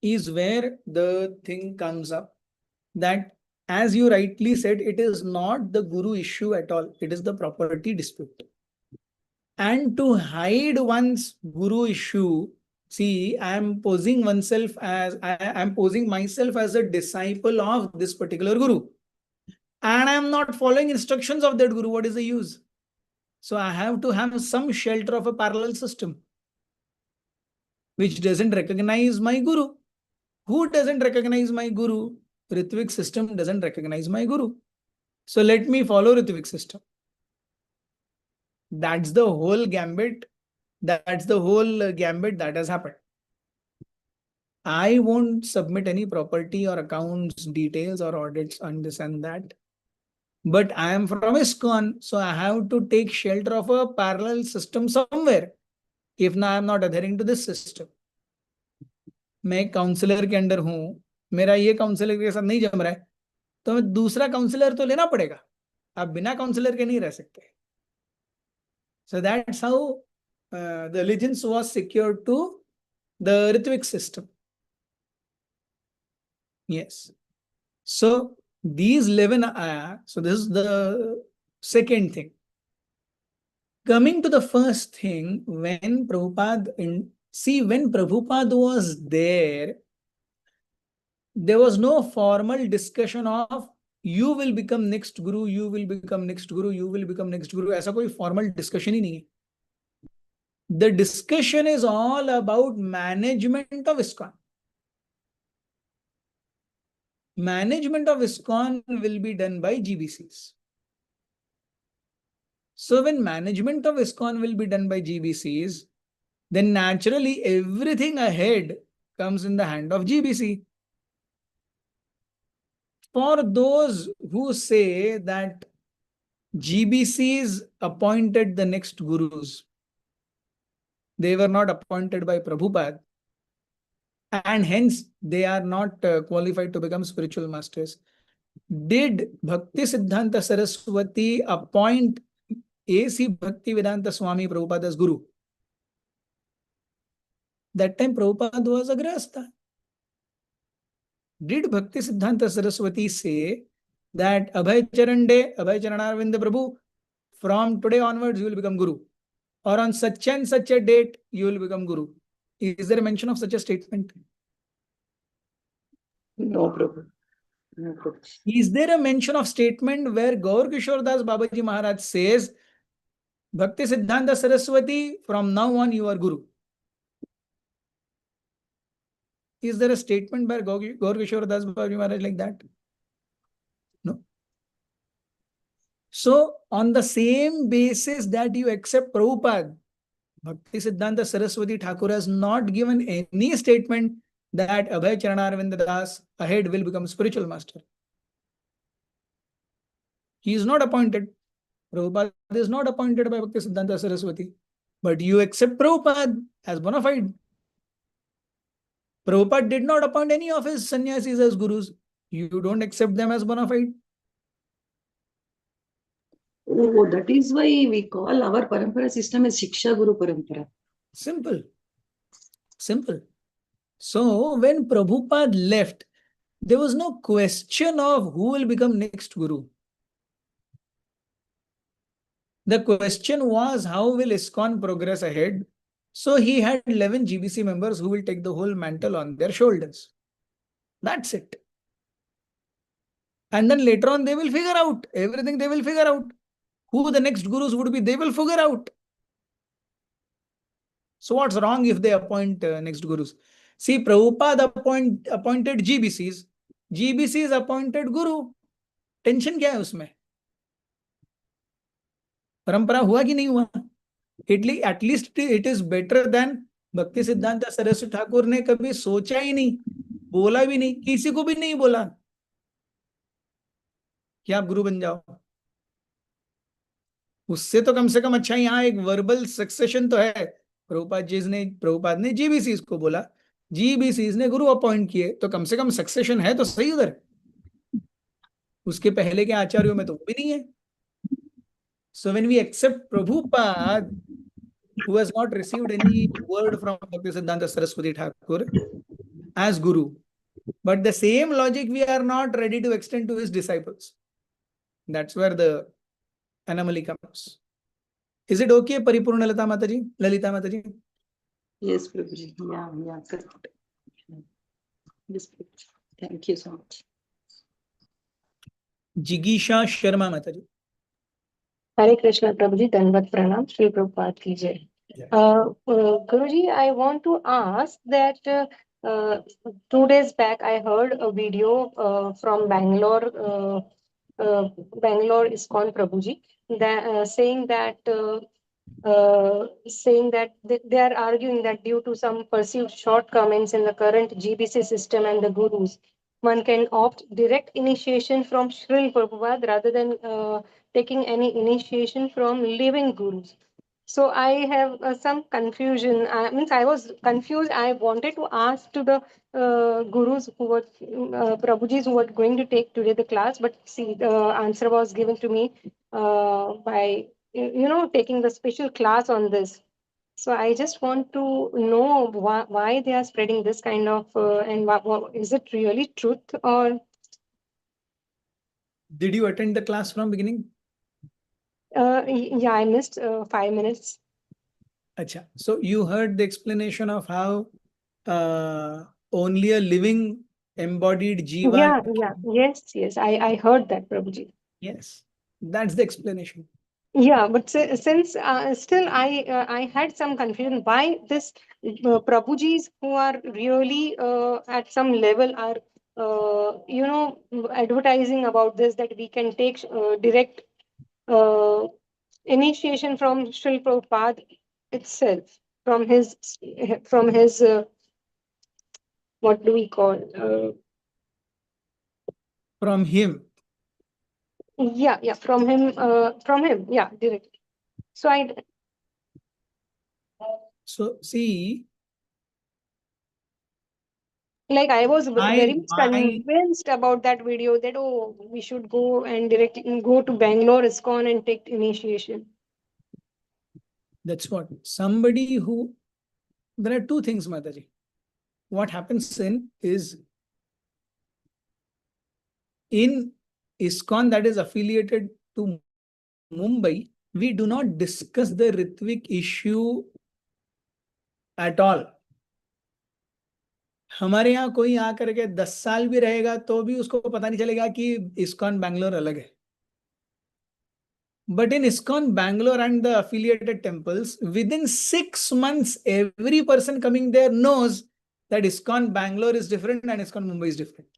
is where the thing comes up, that as you rightly said, it is not the Guru issue at all. It is the property dispute. And to hide one's Guru issue See, I am posing myself as a disciple of this particular guru, and I am not following instructions of that guru. What is the use? So I have to have some shelter of a parallel system which doesn't recognize my guru. Who doesn't recognize my guru? Ritvik system doesn't recognize my guru. So let me follow Ritvik system. That's the whole gambit. That's the whole gambit that has happened. I won't submit any property or accounts details or audits on this and that. But I am from ISKCON, so I have to take shelter of a parallel system somewhere. If now I am not adhering to this system. मैं एक counsellor के under हूं, मेरा ये counsellor के साथ नहीं जम रहा है, तो मैं दूसरा काउंसलर तो लेना पड़ेगा. आप बिना काउंसलर के नहीं रह सकते. So that's how the allegiance was secured to the Ritvik system. Yes. So these 11 so this is the second thing. Coming to the first thing, when Prabhupada was there was no formal discussion of you will become next guru, you will become next guru, you will become next guru. ऐसा कोई formal discussion ही नहीं है. The discussion is all about management of ISKCON. Management of ISKCON will be done by GBCs. So when management of ISKCON will be done by GBCs, then naturally everything ahead comes in the hand of GBC. For those who say that GBCs appointed the next gurus, they were not appointed by Prabhupada, and hence they are not qualified to become spiritual masters. Did Bhakti Siddhanta Saraswati appoint A.C. Bhaktivedanta Swami Prabhupada as guru? That time Prabhupada was a grihastha. Did Bhakti Siddhanta Saraswati say that Abhay Charan Day, Abhay Charanarvind Prabhu, from today onwards you will become guru? Or on such and such a date you will become guru? Is there a mention of such a statement? No, Prabhu. No, Prabhu. Is there a mention of statement where Gaur Kishore Das Babaji Maharaj says, Bhakti Siddhanta Saraswati, from now on you are guru? Is there a statement by Gaur Kishore Das Babaji Maharaj like that? No. So, on the same basis that you accept Prabhupada, Bhakti Siddhanta Saraswati Thakur has not given any statement that Abhay Charanarvind Das ahead will become spiritual master. He is not appointed. Prabhupada is not appointed by Bhakti Siddhanta Saraswati. But you accept Prabhupada as bona fide. Prabhupada did not appoint any of his sannyasis as gurus. You don't accept them as bona fide. Oh, that is why we call our parampara system as Shiksha Guru Parampara. Simple. Simple. So when Prabhupada left, there was no question of who will become next guru. The question was how will ISKCON progress ahead? So he had 11 GBC members who will take the whole mantle on their shoulders. That's it. And then later on they will figure out everything. They will figure out who the next gurus would be. They will figure out. So what's wrong if they appoint next gurus? See, Prabhupada appointed GBCs. GBCs appointed guru. Tension क्या है उसमें? परंपरा हुआ कि नहीं हुआ? At least it is better than Bhakti Siddhanta Saraswati Thakur ने कभी सोचा ही नहीं, बोला भी नहीं, किसी को भी नहीं बोला कि आप गुरु बन जाओ. उससे तो कम से कम अच्छा यहाँ एक वर्बल सक्सेशन तो है. प्रभुपाद ने जीबीसीज को बोला, जीबीसीज ने गुरु अपॉइंट किए, तो कम से कम सक्सेशन है तो सही उधर. उसके पहले के आचार्यों में तो वो भी नहीं है. So when we accept Prabhupada, who has not received any word from Bhakti Siddhanta Saraswati Thakur as guru, but the same logic we are not ready to extend to his disciples. That's where the anomaly comes. Is it okay, Paripurna Lalita Mataji? Yes, Prabhuji. Yeah, correct. Yes, Prabhuji. Thank you so much. जिगीशा Sharma माताजी. Hare Krishna Prabhuji, Dandavat Pranam, Shri Prabhupada ki jai. Guruji, I want to ask that 2 days back I heard a video from Bangalore, Bangalore ISKCON Prabhuji, saying that they are arguing that due to some perceived shortcomings in the current GBC system and the gurus, one can opt direct initiation from Srila Prabhupada rather than taking any initiation from living gurus. So I have some confusion. I was confused. I wanted to ask to the gurus who were Prabhujis who were going to take today the class, but see, the answer was given to me by taking the special class on this. So I just want to know why they are spreading this kind of and is it really truth or? Did you attend the class from beginning? Yeah, I missed 5 minutes. Acha. So you heard the explanation of how only a living embodied jiva. Yes. I heard that, Prabhuji. Yes, that's the explanation. Yeah, but since still I had some confusion why this Prabhujis who are really at some level are advertising about this, that we can take direct uh, initiation from Srila Prabhupada itself, from his what do we call From him. from him, direct. So see, like I was very much why convinced about that video that we should go and directly go to Bangalore ISKCON and take initiation. that's what somebody who, there are two things, Mataji. What happens is in ISKCON that is affiliated to Mumbai, we do not discuss the Ritvik issue at all. हमारे यहाँ कोई आकर के 10 साल भी रहेगा तो भी उसको पता नहीं चलेगा कि ISKCON Bangalore अलग है. But in ISKCON Bangalore and the affiliated temples, within 6 months, every person coming there knows that ISKCON Bangalore is different and ISKCON Mumbai is different.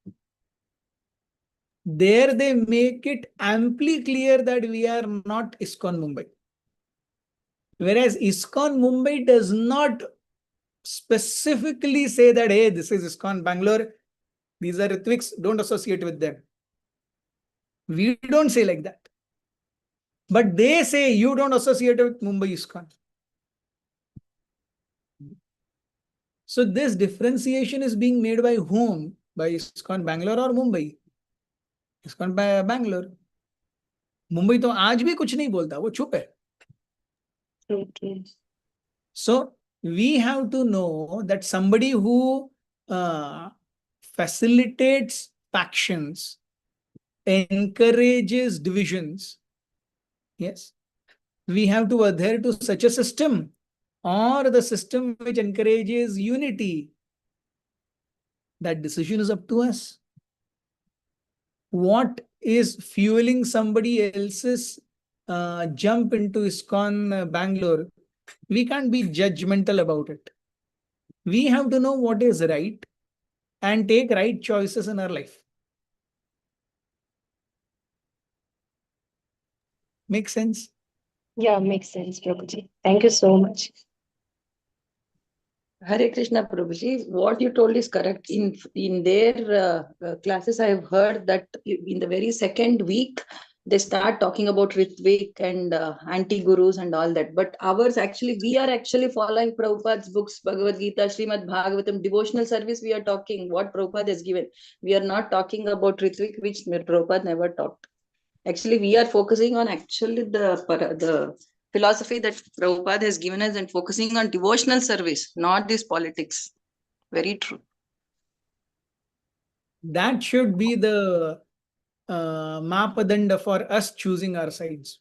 There they make it amply clear that we are not ISKCON Mumbai. Whereas ISKCON Mumbai does not specifically say that, hey, this is ISKCON Bangalore, these are Ritviks, don't associate with them. We don't say like that. But they say you don't associate with Mumbai ISKCON. So this differentiation is being made by whom? By ISKCON Bangalore or Mumbai? ISKCON Bangalore. Mumbai तो आज भी कुछ नहीं बोलता, वो चुप है. Okay. So we have to know that somebody who facilitates factions, encourages divisions, yes, we have to adhere to such a system, or the system which encourages unity. That decision is up to us. What is fueling somebody else's jump into ISKCON Bangalore? We can't be judgmental about it. We have to know what is right and take right choices in our life. Make sense? Yeah, makes sense, Prabhuji. Thank you so much. Hare Krishna Prabhuji, what you told is correct. In their classes, I have heard that in the very second week, they start talking about Ritvik and anti-gurus and all that. But ours actually, we are actually following Prabhupada's books, Bhagavad Gita, Srimad Bhagavatam, devotional service we are talking, what Prabhupada has given. We are not talking about Ritvik, which Prabhupada never taught. Actually, we are focusing on actually the philosophy that Prabhupada has given us and focusing on devotional service, not this politics. Very true. That should be the mapadanda for us choosing our sides.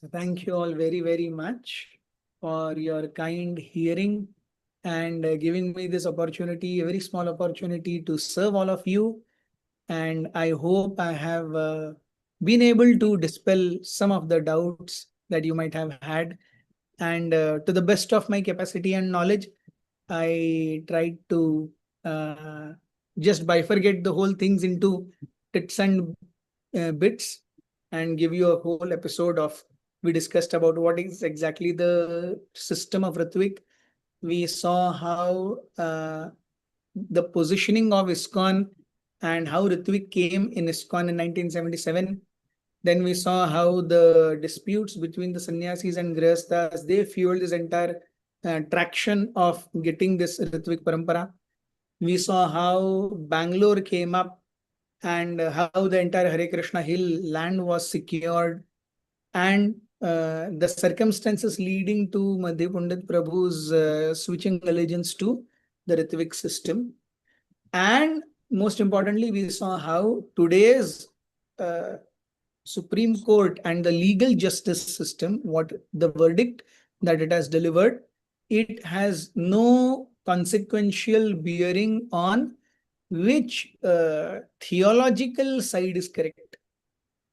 So thank you all very, very much for your kind hearing and giving me this opportunity, a very small opportunity to serve all of you. And I hope I have been able to dispel some of the doubts that you might have had. And to the best of my capacity and knowledge, I tried to just bifurcate the whole things into bits and bits and give you a whole episode of. We discussed about what is exactly the system of Ritvik. We saw how the positioning of ISKCON and how Ritvik came in ISKCON in 1977. Then we saw how the disputes between the sannyasis and grihasthas, they fueled this entire traction of getting this Ritvik Parampara. We saw how Bangalore came up and how the entire Hare Krishna hill land was secured, and the circumstances leading to Madhya Pandit Prabhu's switching allegiance to the Ritvik system. And most importantly, we saw how today's Supreme Court and the legal justice system, what the verdict that it has delivered, it has no consequential bearing on which theological side is correct.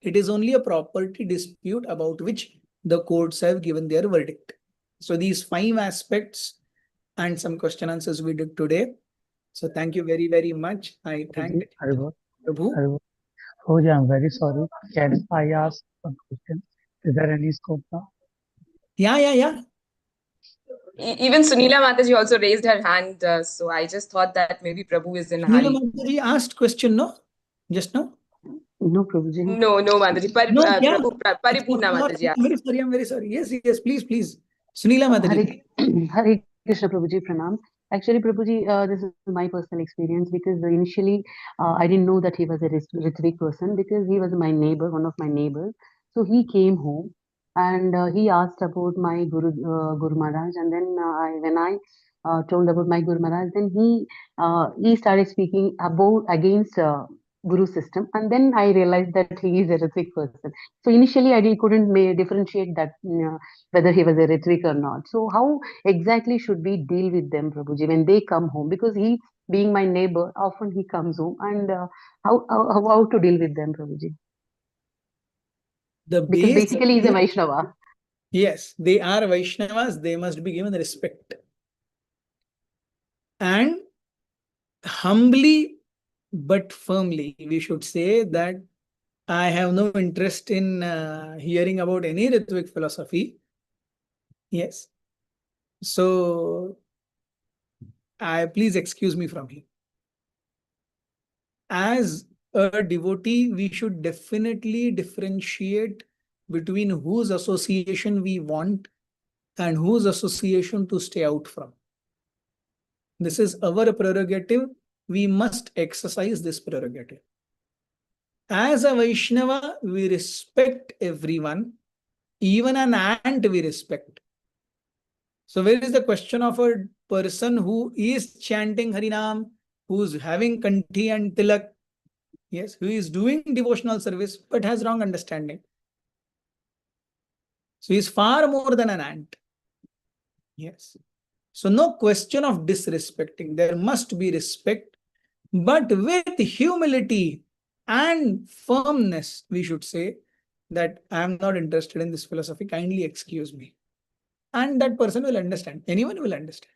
It is only a property dispute about which the courts have given their verdict. So these 5 aspects and some question answers we did today. So thank you very, very much. I thank Prabhu. Oh, yeah, I'm very sorry. Can I ask one question? Is there any scope now? Yeah. Even Sunila Mataji also raised her hand, so I just thought that maybe Prabhu is in a Sunila hurry. Mataji asked question, no? Just now? No, Prabhuji. No, Mataji. No, yeah. Prabhu, Paripurna Mataji. I'm very sorry. Yes, please. Sunila Mataji. Hare Krishna, Prabhuji, pranam. Actually, Prabhuji, this is my personal experience because initially I didn't know that he was a Ritvik person because he was my neighbor, one of my neighbors. So he came home and he asked about my Guru Maharaj, and then when I told about my Guru Maharaj, then he started speaking about against Guru system, and then I realized that he is a Ritvik person. So initially I couldn't differentiate that whether he was a Ritvik or not. So how exactly should we deal with them, Prabhuji, when they come home? Because he, being my neighbor, often he comes home, and how to deal with them, Prabhuji? Because basically he's a Vaishnava. Yes, they are Vaishnavas. They must be given respect. And humbly but firmly, we should say that I have no interest in hearing about any Ritvik philosophy. Yes. So, please excuse me from here. As a devotee, we should definitely differentiate between whose association we want and whose association to stay out from. This is our prerogative. We must exercise this prerogative. As a Vaishnava, we respect everyone. Even an ant we respect. So where is the question of a person who is chanting Harinam, who's having kanthi and tilak, yes, who is doing devotional service but has wrong understanding? So he is far more than an ant. Yes. So no question of disrespecting. There must be respect, but with humility and firmness, we should say that I am not interested in this philosophy. Kindly excuse me. And that person will understand. Anyone will understand.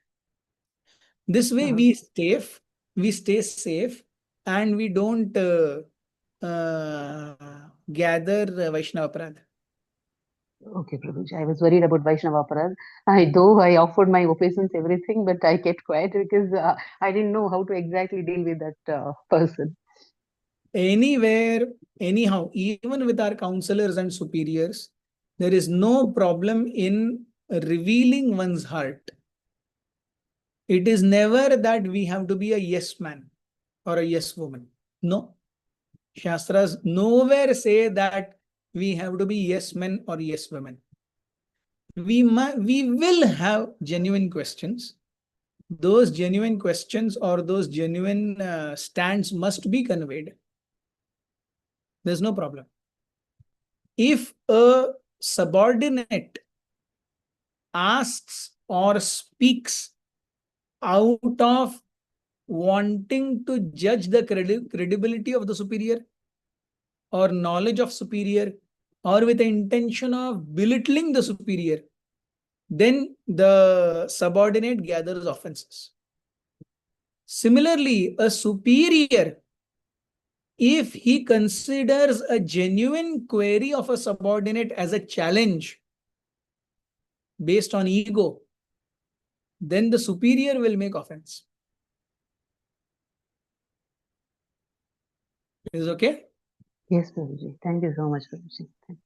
This way we stay safe, and we don't gather Vaishnava Aparadha. Okay, Prabhuji, I was worried about Vaishnava Aparadha. I offered my obeisance, everything, but I kept quiet because I didn't know how to exactly deal with that person. Anywhere, anyhow, even with our counselors and superiors, there is no problem in revealing one's heart. It is never that we have to be a yes man or a yes woman. No. Shastras nowhere say that we have to be yes men or yes women. We will have genuine questions. Those genuine questions or those genuine stands must be conveyed. There's no problem. If a subordinate asks or speaks out of wanting to judge the credibility of the superior or knowledge of superior, or with the intention of belittling the superior, then the subordinate gathers offenses. Similarly, a superior, if he considers a genuine query of a subordinate as a challenge based on ego, then the superior will make offense. Is it okay? Yes, Prabhuji. Thank you so much, Prabhuji. Thank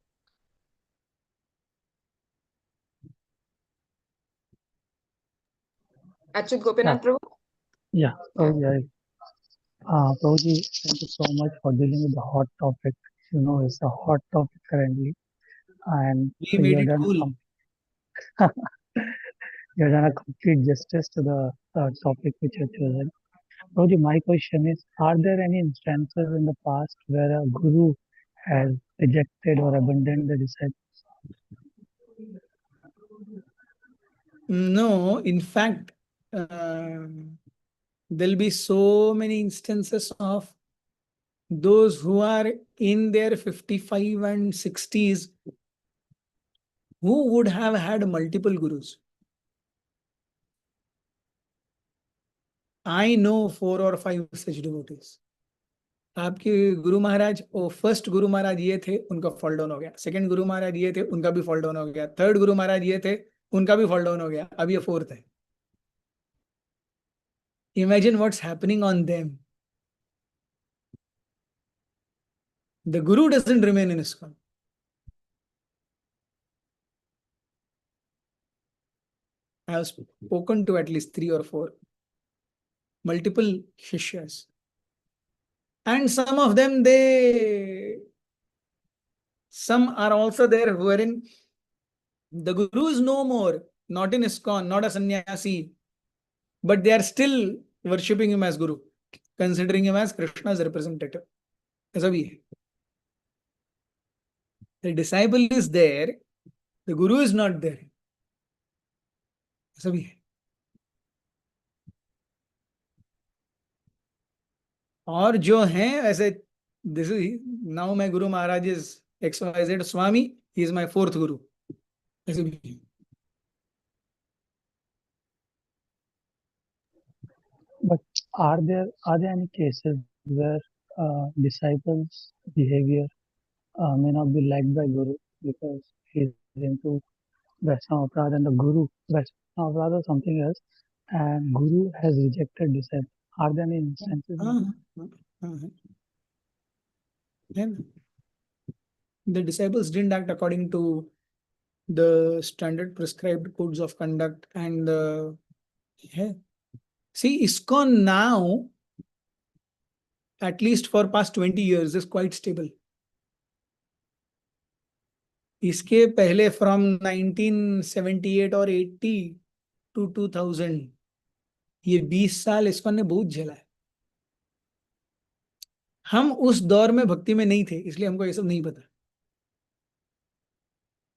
Achyut Gopinath Prabhu? Yeah. Prabhuji, thank you so much for dealing with the hot topic. You know, it's a hot topic currently, and We made it cool. you've done a complete justice to the topic which you chosen. Prabhuji, my question is: are there any instances in the past where a guru has rejected or abandoned the disciple? No, in fact, there'll be so many instances of those who are in their 55 and 60s who would have had multiple gurus. I know 4 or 5 such devotees. आपके गुरु महाराज, ओ first Guru Maharaj ये थे, उनका fall down हो गया. Second Guru Maharaj ये थे, उनका भी फॉल डाउन हो गया. थर्ड गुरु महाराज ये थे, उनका भी फॉल डाउन हो गया. अब ये फोर्थ है. Imagine what's happening on them. The guru doesn't remain in ISKCON. I have spoken to at least 3 or 4 multiple shishyas. And some of them, some are also there wherein the guru is no more, not in ISKCON, not a sannyasi, but they are still worshipping him as guru, considering him as Krishna's representative. ऐसा भी है. The disciple is there, the guru is not there. ऐसा भी है. और जो हैं ऐसे, this is now my Guru Maharaj is XYZ Swami, he is my 4th Guru. ऐसे भी है. But are there any cases where disciples' behavior may not be liked by guru because he is into Vaishnava Aparad and the guru Vaishnava Aparad or something else, and guru has rejected disciple? Are there any instances? The disciples didn't act according to the standard prescribed codes of conduct, and see, ISKCON now, at least for past 20 years, is quite stable. इसके पहले from 1978 or 80 to 2000, ये 20 साल ISKCON ने बहुत झेला है. हम उस दौर में भक्ति में नहीं थे, इसलिए हमको ये सब नहीं पता.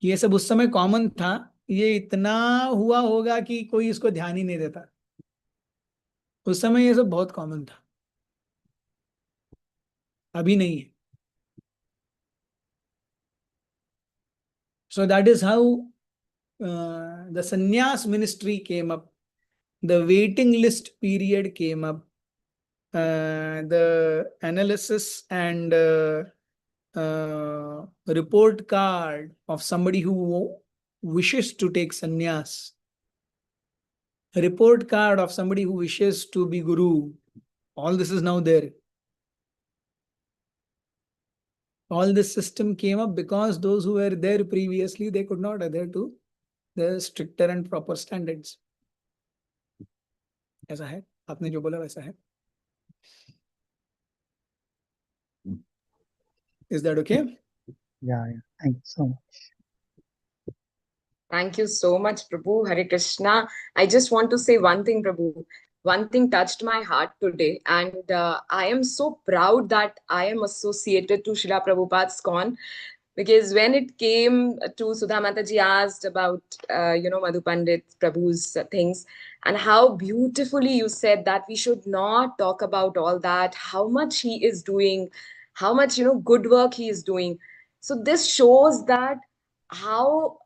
ये सब उस समय कॉमन था. ये इतना हुआ होगा कि कोई इसको ध्यान ही नहीं देता. उस समय ये सब बहुत कॉमन था, अभी नहीं है. So that is how the sannyas ministry came up. The waiting list period came up. The analysis and report card of somebody who wishes to take sannyas. A report card of somebody who wishes to be guru. All this is now there. All this system came up because those who were there previously, they could not adhere to the stricter and proper standards. ऐसा है, आपने जो बोला वैसा है. Is that okay? Yeah. Thank you so much. Thank you so much, Prabhu. Hare Krishna. I just want to say one thing, Prabhu. One thing touched my heart today, and I am so proud that I am associated to Srila Prabhupada's ISKCON. Because when it came to Sudha Mataji asked about, Madhu Pandit Prabhu's things, and how beautifully you said that we should not talk about all that, how much he is doing, how much, good work he is doing. So this shows that how,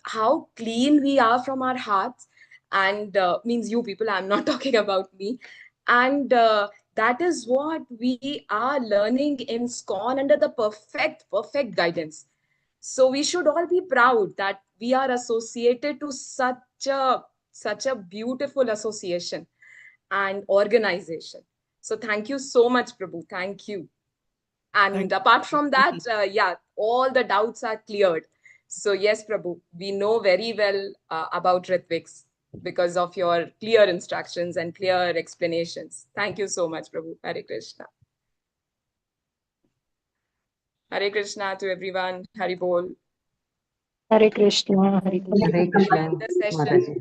how clean we are from our hearts, and means you people, I'm not talking about me. And that is what we are learning in SCON under the perfect guidance. So we should all be proud that we are associated to such a beautiful association and organization. So thank you so much, Prabhu. Thank you. And Thank apart from that, you. all the doubts are cleared. So yes, Prabhu, we know very well about Ritviks because of your clear instructions and clear explanations. Thank you so much, Prabhu. Hare Krishna. Hare Krishna to everyone. Hari Bol. Hare Krishna. Hare Krishna. Hare Krishna, End the session. Mataji.